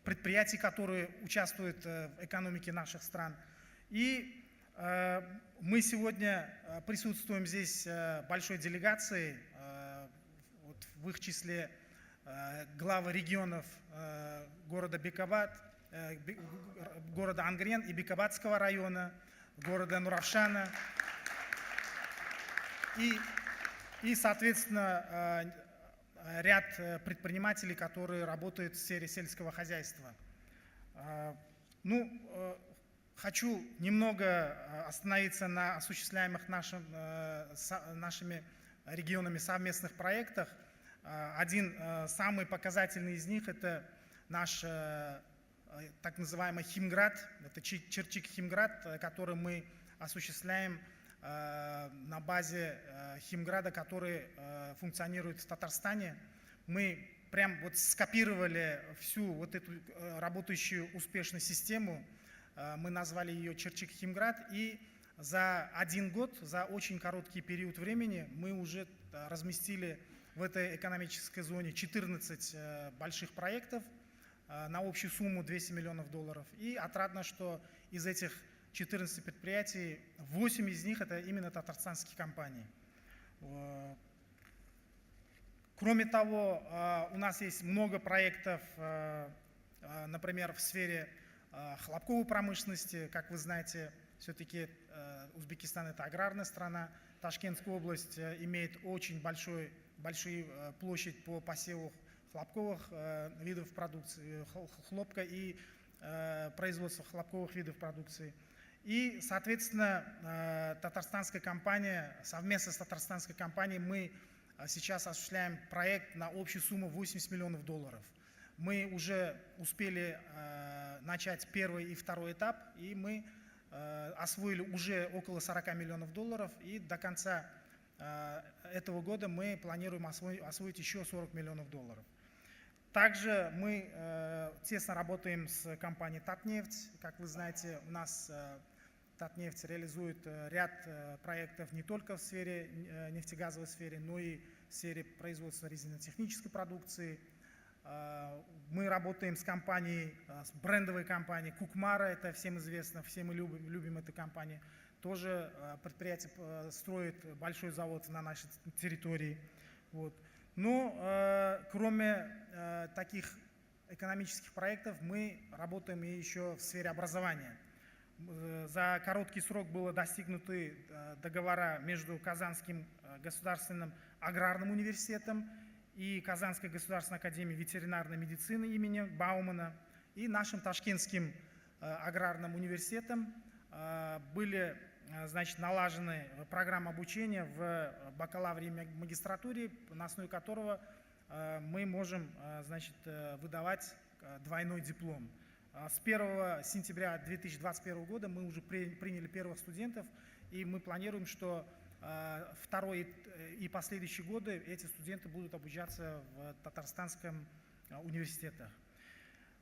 предприятий, которые участвуют в экономике наших стран. И мы сегодня присутствуем здесь большой делегацией, вот в их числе главы регионов города Бекабад, города Ангрен и Бекабадского района, города Нуравшана. И, соответственно, ряд предпринимателей, которые работают в сфере сельского хозяйства. Хочу немного остановиться на осуществляемых нашими регионами совместных проектах. Один самый показательный из них — это наш так называемый Химград, это Черчик Химград, который мы осуществляем на базе Химграда, который функционирует в Татарстане. Мы прям вот скопировали всю вот эту работающую успешную систему, мы назвали ее Черчик Химград, и за 1 год, за очень короткий период времени мы уже разместили в этой экономической зоне 14 больших проектов на общую сумму $200 миллионов. И отрадно, что из этих 14 предприятий, 8 из них — это именно татарстанские компании. Кроме того, у нас есть много проектов, например, в сфере хлопковой промышленности. Как вы знаете, все-таки Узбекистан — это аграрная страна. Ташкентская область имеет очень большую площадь по посеву хлопковых видов продукции, хлопка и производства хлопковых видов продукции. И, соответственно, совместно с татарстанской компанией мы сейчас осуществляем проект на общую сумму $80 миллионов. Мы уже успели начать первый и второй этап, и мы освоили уже около $40 миллионов, и до конца этого года мы планируем освоить еще $40 миллионов. Также мы тесно работаем с компанией Татнефть. Как вы знаете, у нас Татнефть реализует ряд проектов не только в сфере нефтегазовой сфере, но и в сфере производства резинотехнической продукции, Мы работаем с компанией, с брендовой компанией Кукмара, это всем известно, все мы любим эту компанию. Тоже предприятие строит большой завод на нашей территории. Вот. Но кроме таких экономических проектов мы работаем и еще в сфере образования. За короткий срок было достигнуты договора между Казанским государственным аграрным университетом и Казанской государственной академией ветеринарной медицины имени Баумана и нашим Ташкентским аграрным университетом были, значит, налажены программы обучения в бакалавре и магистратуре, на основе которого мы можем, значит, выдавать двойной диплом. С 1 сентября 2021 года мы уже приняли первых студентов, и мы планируем, что второй и последующие годы эти студенты будут обучаться в Татарстанском университете.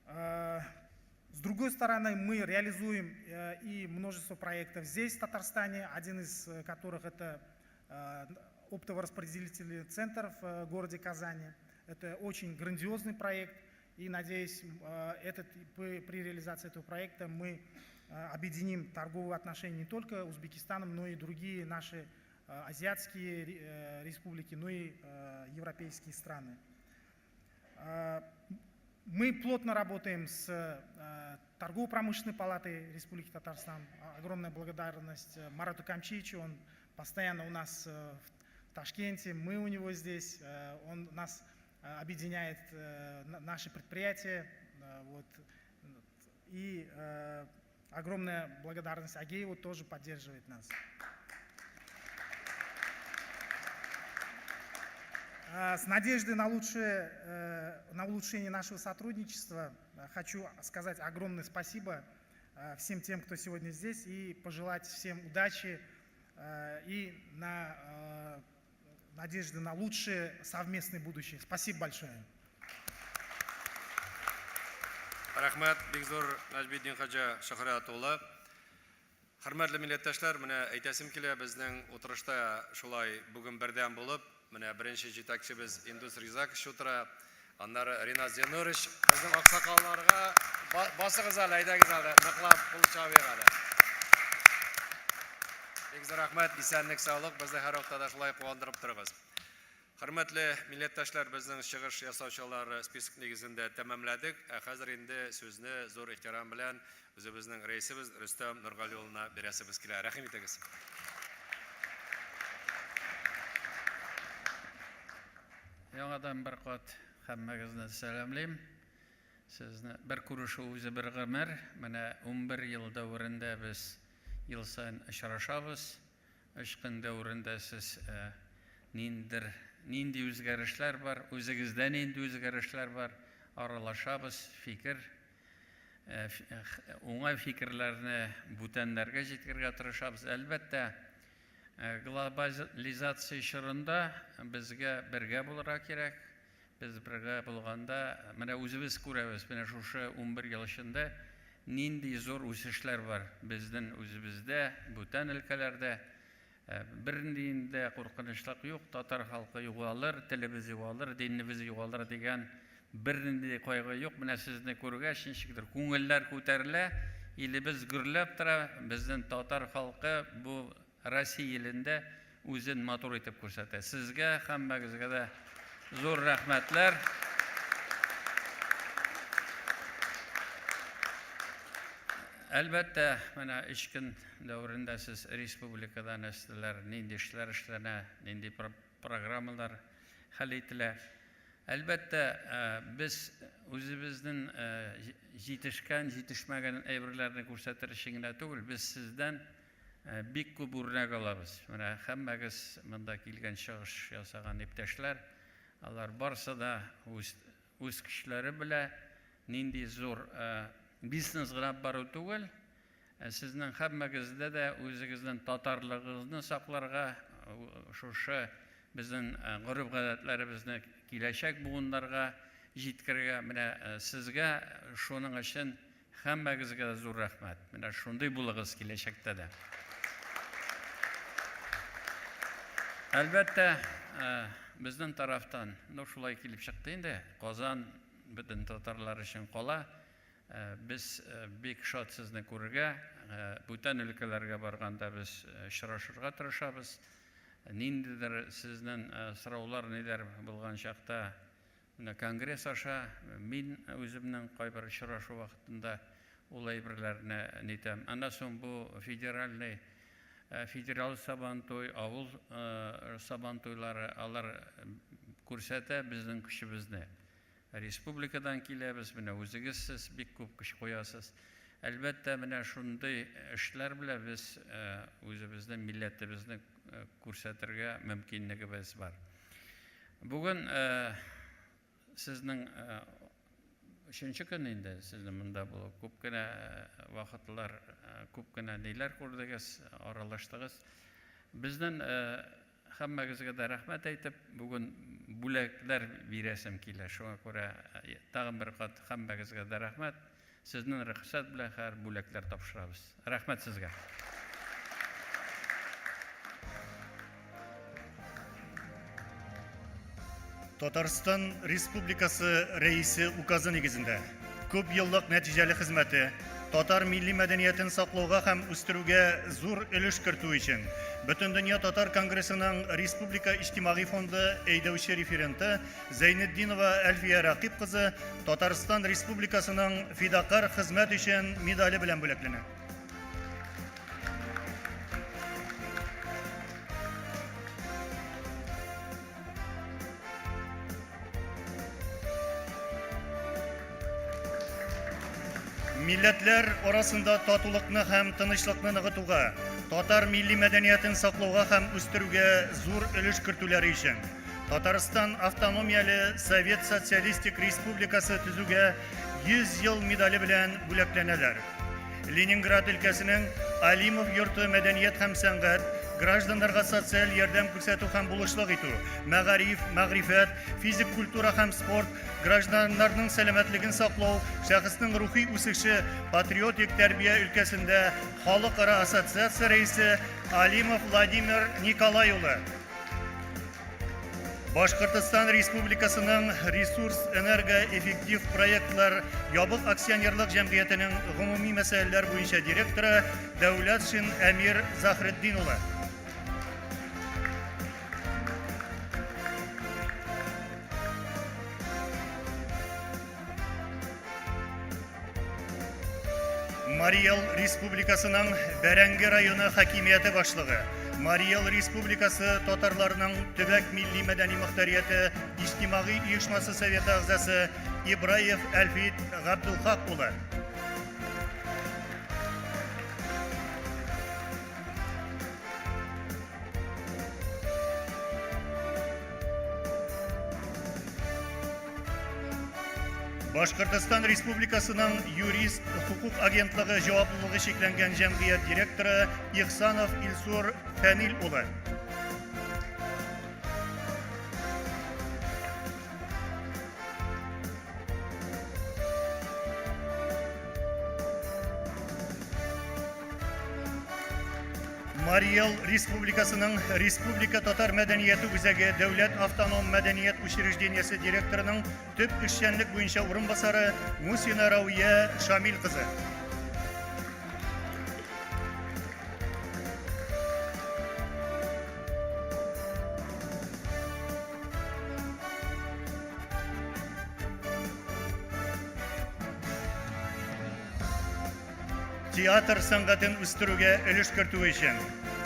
С другой стороны, мы реализуем и множество проектов здесь, в Татарстане, один из которых это оптово-распределительный центр в городе Казани. Это очень грандиозный проект, и, надеюсь, при реализации этого проекта мы объединим торговые отношения не только с Узбекистаном, но и другие наши азиатские республики, но и европейские страны. Мы плотно работаем с торгово-промышленной палатой Республики Татарстан. Огромная благодарность Марату Камчичу, он постоянно у нас в Ташкенте, мы у него здесь, он нас объединяет наши предприятия. Вот. И огромная благодарность Агееву, тоже поддерживает нас. С надеждой на улучшение нашего сотрудничества хочу сказать огромное спасибо всем тем, кто сегодня здесь, и пожелать всем удачи и надежды на лучшее совместное будущее. Спасибо большое. Рахмат, Бигзор Нажбиддин Хаджа Шахратулла. Хөрмәтле милләттәшләр, менә әйтәсем килә, безнең утырышта шулай бүген бердәм булып, менә беренче җитәкчебез Индус Ризак шутыра, аннары Риназ Зенурич, безнең аксакалларга басыгыз әле, әйдәгез әле, ныклап кул чабыйк әле. Бигзор рахмат, исәнлек, саулык, безне һәр вакытта шулай куандырып торыгыз. Хөрмәтле милләттәшләр, безнең чыгыш ясаучылар список нигезендә тәмамладык. Хәзер инде сүзне зур ихтирам белән үзебезнең рәисебез Рөстәм Нургали улына бирәсебез килә. Рәхим итегез. Яңадан бер кат һәммәгезне сәламлыйм. Сезне бер күрешү үзе бер гомер. Менә 11 ел дәврендә без ел сайын очрашабыз. 3 көн дәврендә сез нинди үзгәрешләр бар, үзегездә нинди үзгәрешләр бар, аралашабыз, фикер, уңай фикерләрне бүтәннәргә җиткергә тырышабыз. Әлбәттә, глобализация чорында безгә бергә булырга кирәк. Без бергә булганда, менә үзебез күрәбез, менә шушы 11 ел эчендә нинди зур үсешләр бар безнең үзебездә, бүтән өлкәләрдә. Бернинде куркынычлык юк, татар халкы югалыр, телебез югалыр, динебез югалыр дигән бернинди кайгы юк. Менә сезне күргәч ничектер күңелләр күтәрелә, илебез гөрләп тора, безнең татар халкы бу Россия илендә үзен матур итеп күрсәтә. Сезгә һәммәгезгә дә зур рәхмәтләр. Әлбәттә, менә 3 көн дәврендә сез республикадан эшләр, нинди эшләр эшләнә, нинди программалар хәл ителә. Әлбәттә, без үзебезнең җитешкән, җитешмәгән әйберләрне күрсәтер өчен генә түгел, без сездән бик күп үрнәк алабыз. Менә һәммәгез монда килгән чыгыш ясаган иптәшләр, алар барсы да үз кешеләре белә нинди зур бизнес гына бару түгел, сезнең һәммәгездә дә үзегезнең татарлыгыгызны сакларга, шушы безнең гореф-гадәтләребезне киләчәк буыннарга җиткергә, менә сезгә шуның өчен һәммәгезгә зур рәхмәт. Менә шундый булыгыз киләчәктә дә. Әлбәттә, безнең тарафтан, шулай килеп чыкты инде, Казан бөтен татарлар өчен кала. Без бик шат сезне күрергә, бүтән өлкәләргә барганда без очрашырга тырышабыз. Ниндидер сезнең сораулар ниләр булган чакта конгресс аша мин үземнең кайбер очрашу вакытында ул әйберләрне нитәм. Аннан соң бу федераль сабантуй, авыл сабантуйлары алар күрсәтә безнең көчебезне. Республикадан киләбез, менә үзегез сез бик күп көч куясыз. Әлбәттә, менә шундый эшләр белән без үзебезнең милләтебезне күрсәтергә мөмкинлегебез бар. Бүген сезнең 3нче көн инде сезнең монда булып, күп кенә вакытлар, күп кенә ниләр күрдегез, аралаштыгыз. Безнең һәммәгезгә дә рәхмәт әйтеп, бүген бүләкләр бирәсем килә. Шуңа күрә тагын бер кат һәммәгезгә дә рәхмәт. Сезнең рөхсәт белән һәр бүләкләр тапшырабыз. Рәхмәт сезгә. Татарстан Республикасы рәисе указы нигезендә күп еллык нәтиҗәле хезмәте татар милли мәдәниятен саклауга һәм үстерүгә зур өлеш кертү өчен Бөтен дөнья татар конгрессының Республика иҗтимагый фонды әйдәүче референты Зәйнетдинова Әлфия Рақип кызы Татарстан Республикасының фидакар хезмәт өчен медале белән бүләкләнә. Милләтләр арасында татулыкны һәм тынычлыкны ныгытуга, татар милли мәдәниятен саклауга һәм үстерүгә зур өлеш кертүләре өчен Татарстан автономияле Совет Социалистик Республикасы төзүгә 100 ел медале белән бүләкләнәләр. Ленинград өлкәсенең Алимов йорты мәдәният һәм сәнгать, гражданнарга социаль ярдәм күрсәтү һәм булышлык итү, мәгариф, мәгърифәт, физик культура һәм спорт, гражданнарның сәламәтлеген саклау, шәхеснең рухи үсеше, патриотик тәрбия өлкәсендә халыкара ассоциация рәисе Алимов Владимир Николай улы. Башкортстан Республикасының ресурс энергоэффектив проектлар ябык акционерлык җәмгыятенең гомуми мәсьәләләр буенча директоры Дәүләтшин Әмир Захретдин улы. Марий-Эл Республикасының Бәрәңге районы хакимияте башлыгы, Марий-Эл Республикасы татарларының төбәк милли мәдәни мөхтәрияте иҗтимагый оешмасы советы әгъзасы Ибраев Әлфит Габдулхак улы. Башкортстан Республикасының юрист хукук агентлыгы җаваплылыгы шикләнгән җәмгыять директоры Ихсанов Илсур Фәнил улы. Марий-Эл Республикасының Республика татар мәдәнияте үзәге Дәүләт автоном мәдәният учреждениесе директорының төп эшчәнлек буенча урынбасары Мусина Рауия Шамил кызы. Театр сәнгатен үстерүгә өлеш кертү өчен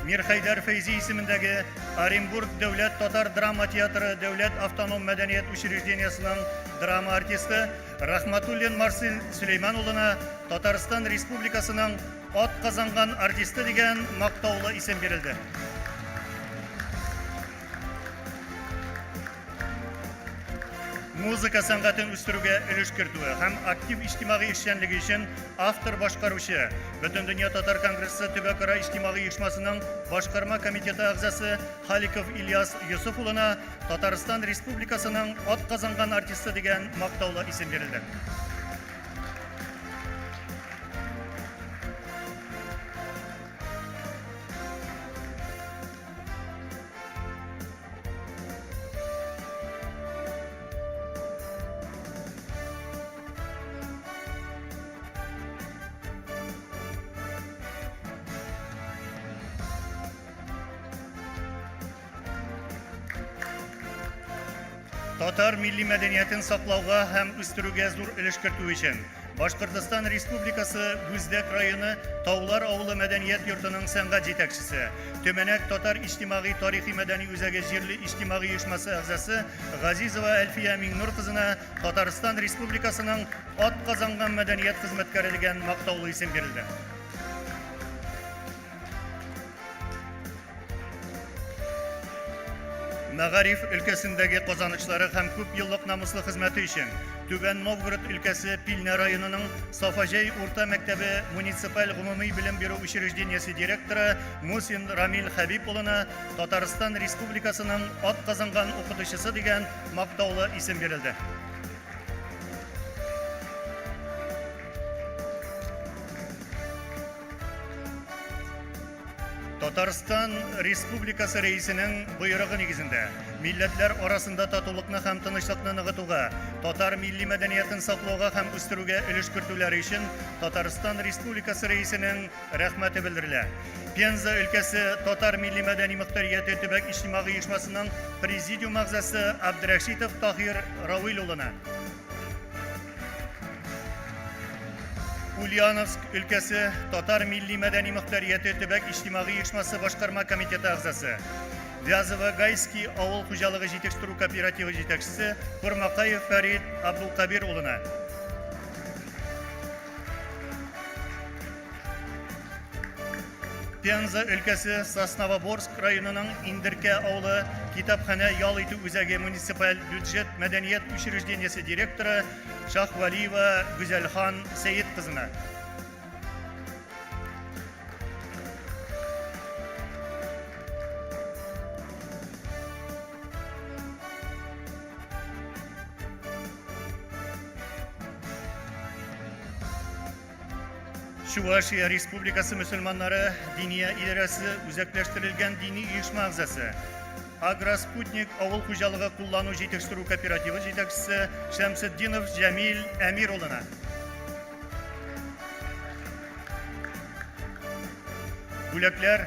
Мирхәйдәр Фәйзи исемендәге Оренбург дәүләт татар драма театры Дәүләт автоном мәдәният учреждениесенең драма артисты Рахматуллин Марсил Сөләйман улына Татарстан Республикасының ат казанган артисты дигән мактаулы исем бирелде. Музыка сәнгатен үстерүгә өлеш кертүе һәм актив иҗтимагый эшчәнлеге өчен автор башкаручы Бөтен дөнья татар конгрессы төбәкара иҗтимагый оешмасының башкарма комитеты әгъзасы Халиков Ильяс Юсуф улына Татарстан Республикасының ат казанган артисты дигән мактаулы исем бирелде. татар милли мәдәниятен саклауга һәм үстерүгә зур өлеш кертү өчен Башкортстан Республикасы Гүздәк районы Таулар авылы мәдәният йортының сәнгать җитәкчесе, Төмәнәк татар иҗтимагый тарихи мәдәни үзәге җирле иҗтимагый оешмасы әгъзасы Газизова Әлфия Миңнур кызына Татарстан Республикасының атказанган мәдәният хезмәткәре дигән мактаулы исем бирелде. Мәгариф өлкәсендәге казанышлары һәм күп еллык намуслы хезмәте өчен Түбән Новгород өлкәсе Пилне районының Сафаҗәй урта мәктәбе муниципаль гомуми белем бирү учреждениесе директоры Мусин Рамил Хәбип улына Татарстан Республикасының атказанган укытучысы дигән мактаулы исем бирелде. Татарстан Республикасы рәисенең буйрыгы нигезендә милләтләр арасында татулыкны һәм тынычлыкны ныгытуга, татар милли мәдәниятен саклауга һәм үстерүгә өлеш кертүләре өчен Татарстан Республикасы рәисенең рәхмәте белдерелә. Пенза өлкәсе татар милли мәдәни мөхтәрияте төбәк иҗтимагый оешмасының президиум әгъзасы Абдрашитов Таһир Равил улына, Ульяновск өлкәсе татар милли мәдәни мөхтәрияте төбәк иҗтимагый оешмасы башкарма комитеты әгъзасы, Вязово-Гайский авыл хуҗалыгы җитештерү кооперативы җитәкчесе Курмакаев Фәрит Абдулкабир улына, Пенза өлкәсе Сосновоборск районының Индеркә авылы китапханә ял итү үзәге муниципаль бюджет мәдәният учреждениесе директоры Шахвалиева Гүзәлхан Сәйит кызына, Чувашия Республикасы мөселманнары Диния идарәсе үзәкләштерелгән дини оешма әгъзасы, Агроспутник авыл хуҗалыгы куллану җитештерү кооперативы җитәкчесе Шәмсетдинов Җәмил Әмир улына, бүләкләр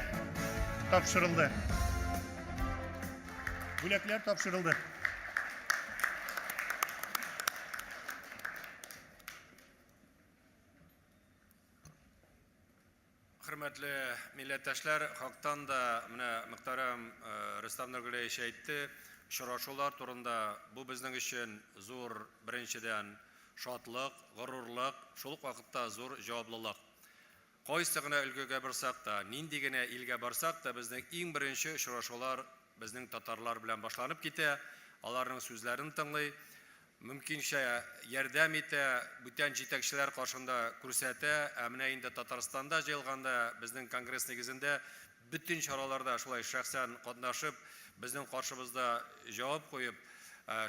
тапшырылды. Hürmetli millettaşlar, halktan da muhterem Rüstem Nurgül'e aytdı. Şuraşular turunda bu bizning için zor birinchidan şatlıq, g'ururlik, şuluk vaqtda zor javoblılık. Qaysigina ulguga borsak da, nindigina ilga borsak da bizning eng birinchi şuraşular bizning tatarlar bilan boshlanib ketdi. Alарның so'zlarini tinglay, mümkinçe yardam ete, бүтән җитәкчеләр каршында күрсәтә, әмнә инде Татарстанда җыелганда безнең конгресс нигезендә бүтән чараларда шулай шәхсән катнашып, безнең каршыбызда җавап куеп,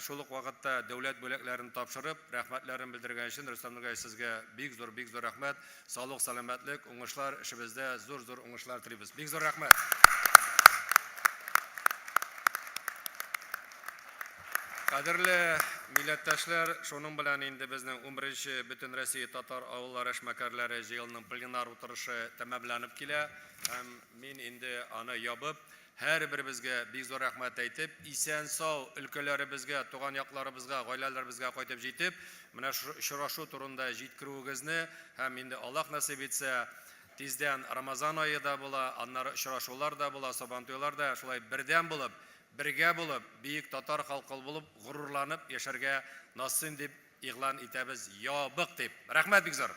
шул ук вакытта дәүләт бүләкләрен тапшырып, рәхмәтләрен белдергән өчен Рөстәм Нургай сезгә бик зур рәхмәт, саулык, сәламәтлек, уңышлар, эшебездә зур уңышлар телибез. Бик зур рәхмәт. Кадерле милләттәшләр, шуның белән инде безнең 11-нче Бөтен Россия татар авыллары эшмәкәрләре җыелының пленар утырышы тәмамланып килә. Һәм мин инде аны ябып, һәрберебезгә бик зур рәхмәт әйтеп, исән-сау өлкәләребезгә, туган якларыбызга, гаиләләребезгә кайтып җитеп, менә шурашу турында җиткерүегезне һәм инде Аллаһ насыйп итсә, тиздән Рамазан ае да була, аннары шурашулар да була, Сабантуйлар да шулай бердәм булып, бергә булып, бийек татар халкы булып, горурланып яшәргә насыйп дип игълан итәбез, ябык дип. Рәхмәт бик зур.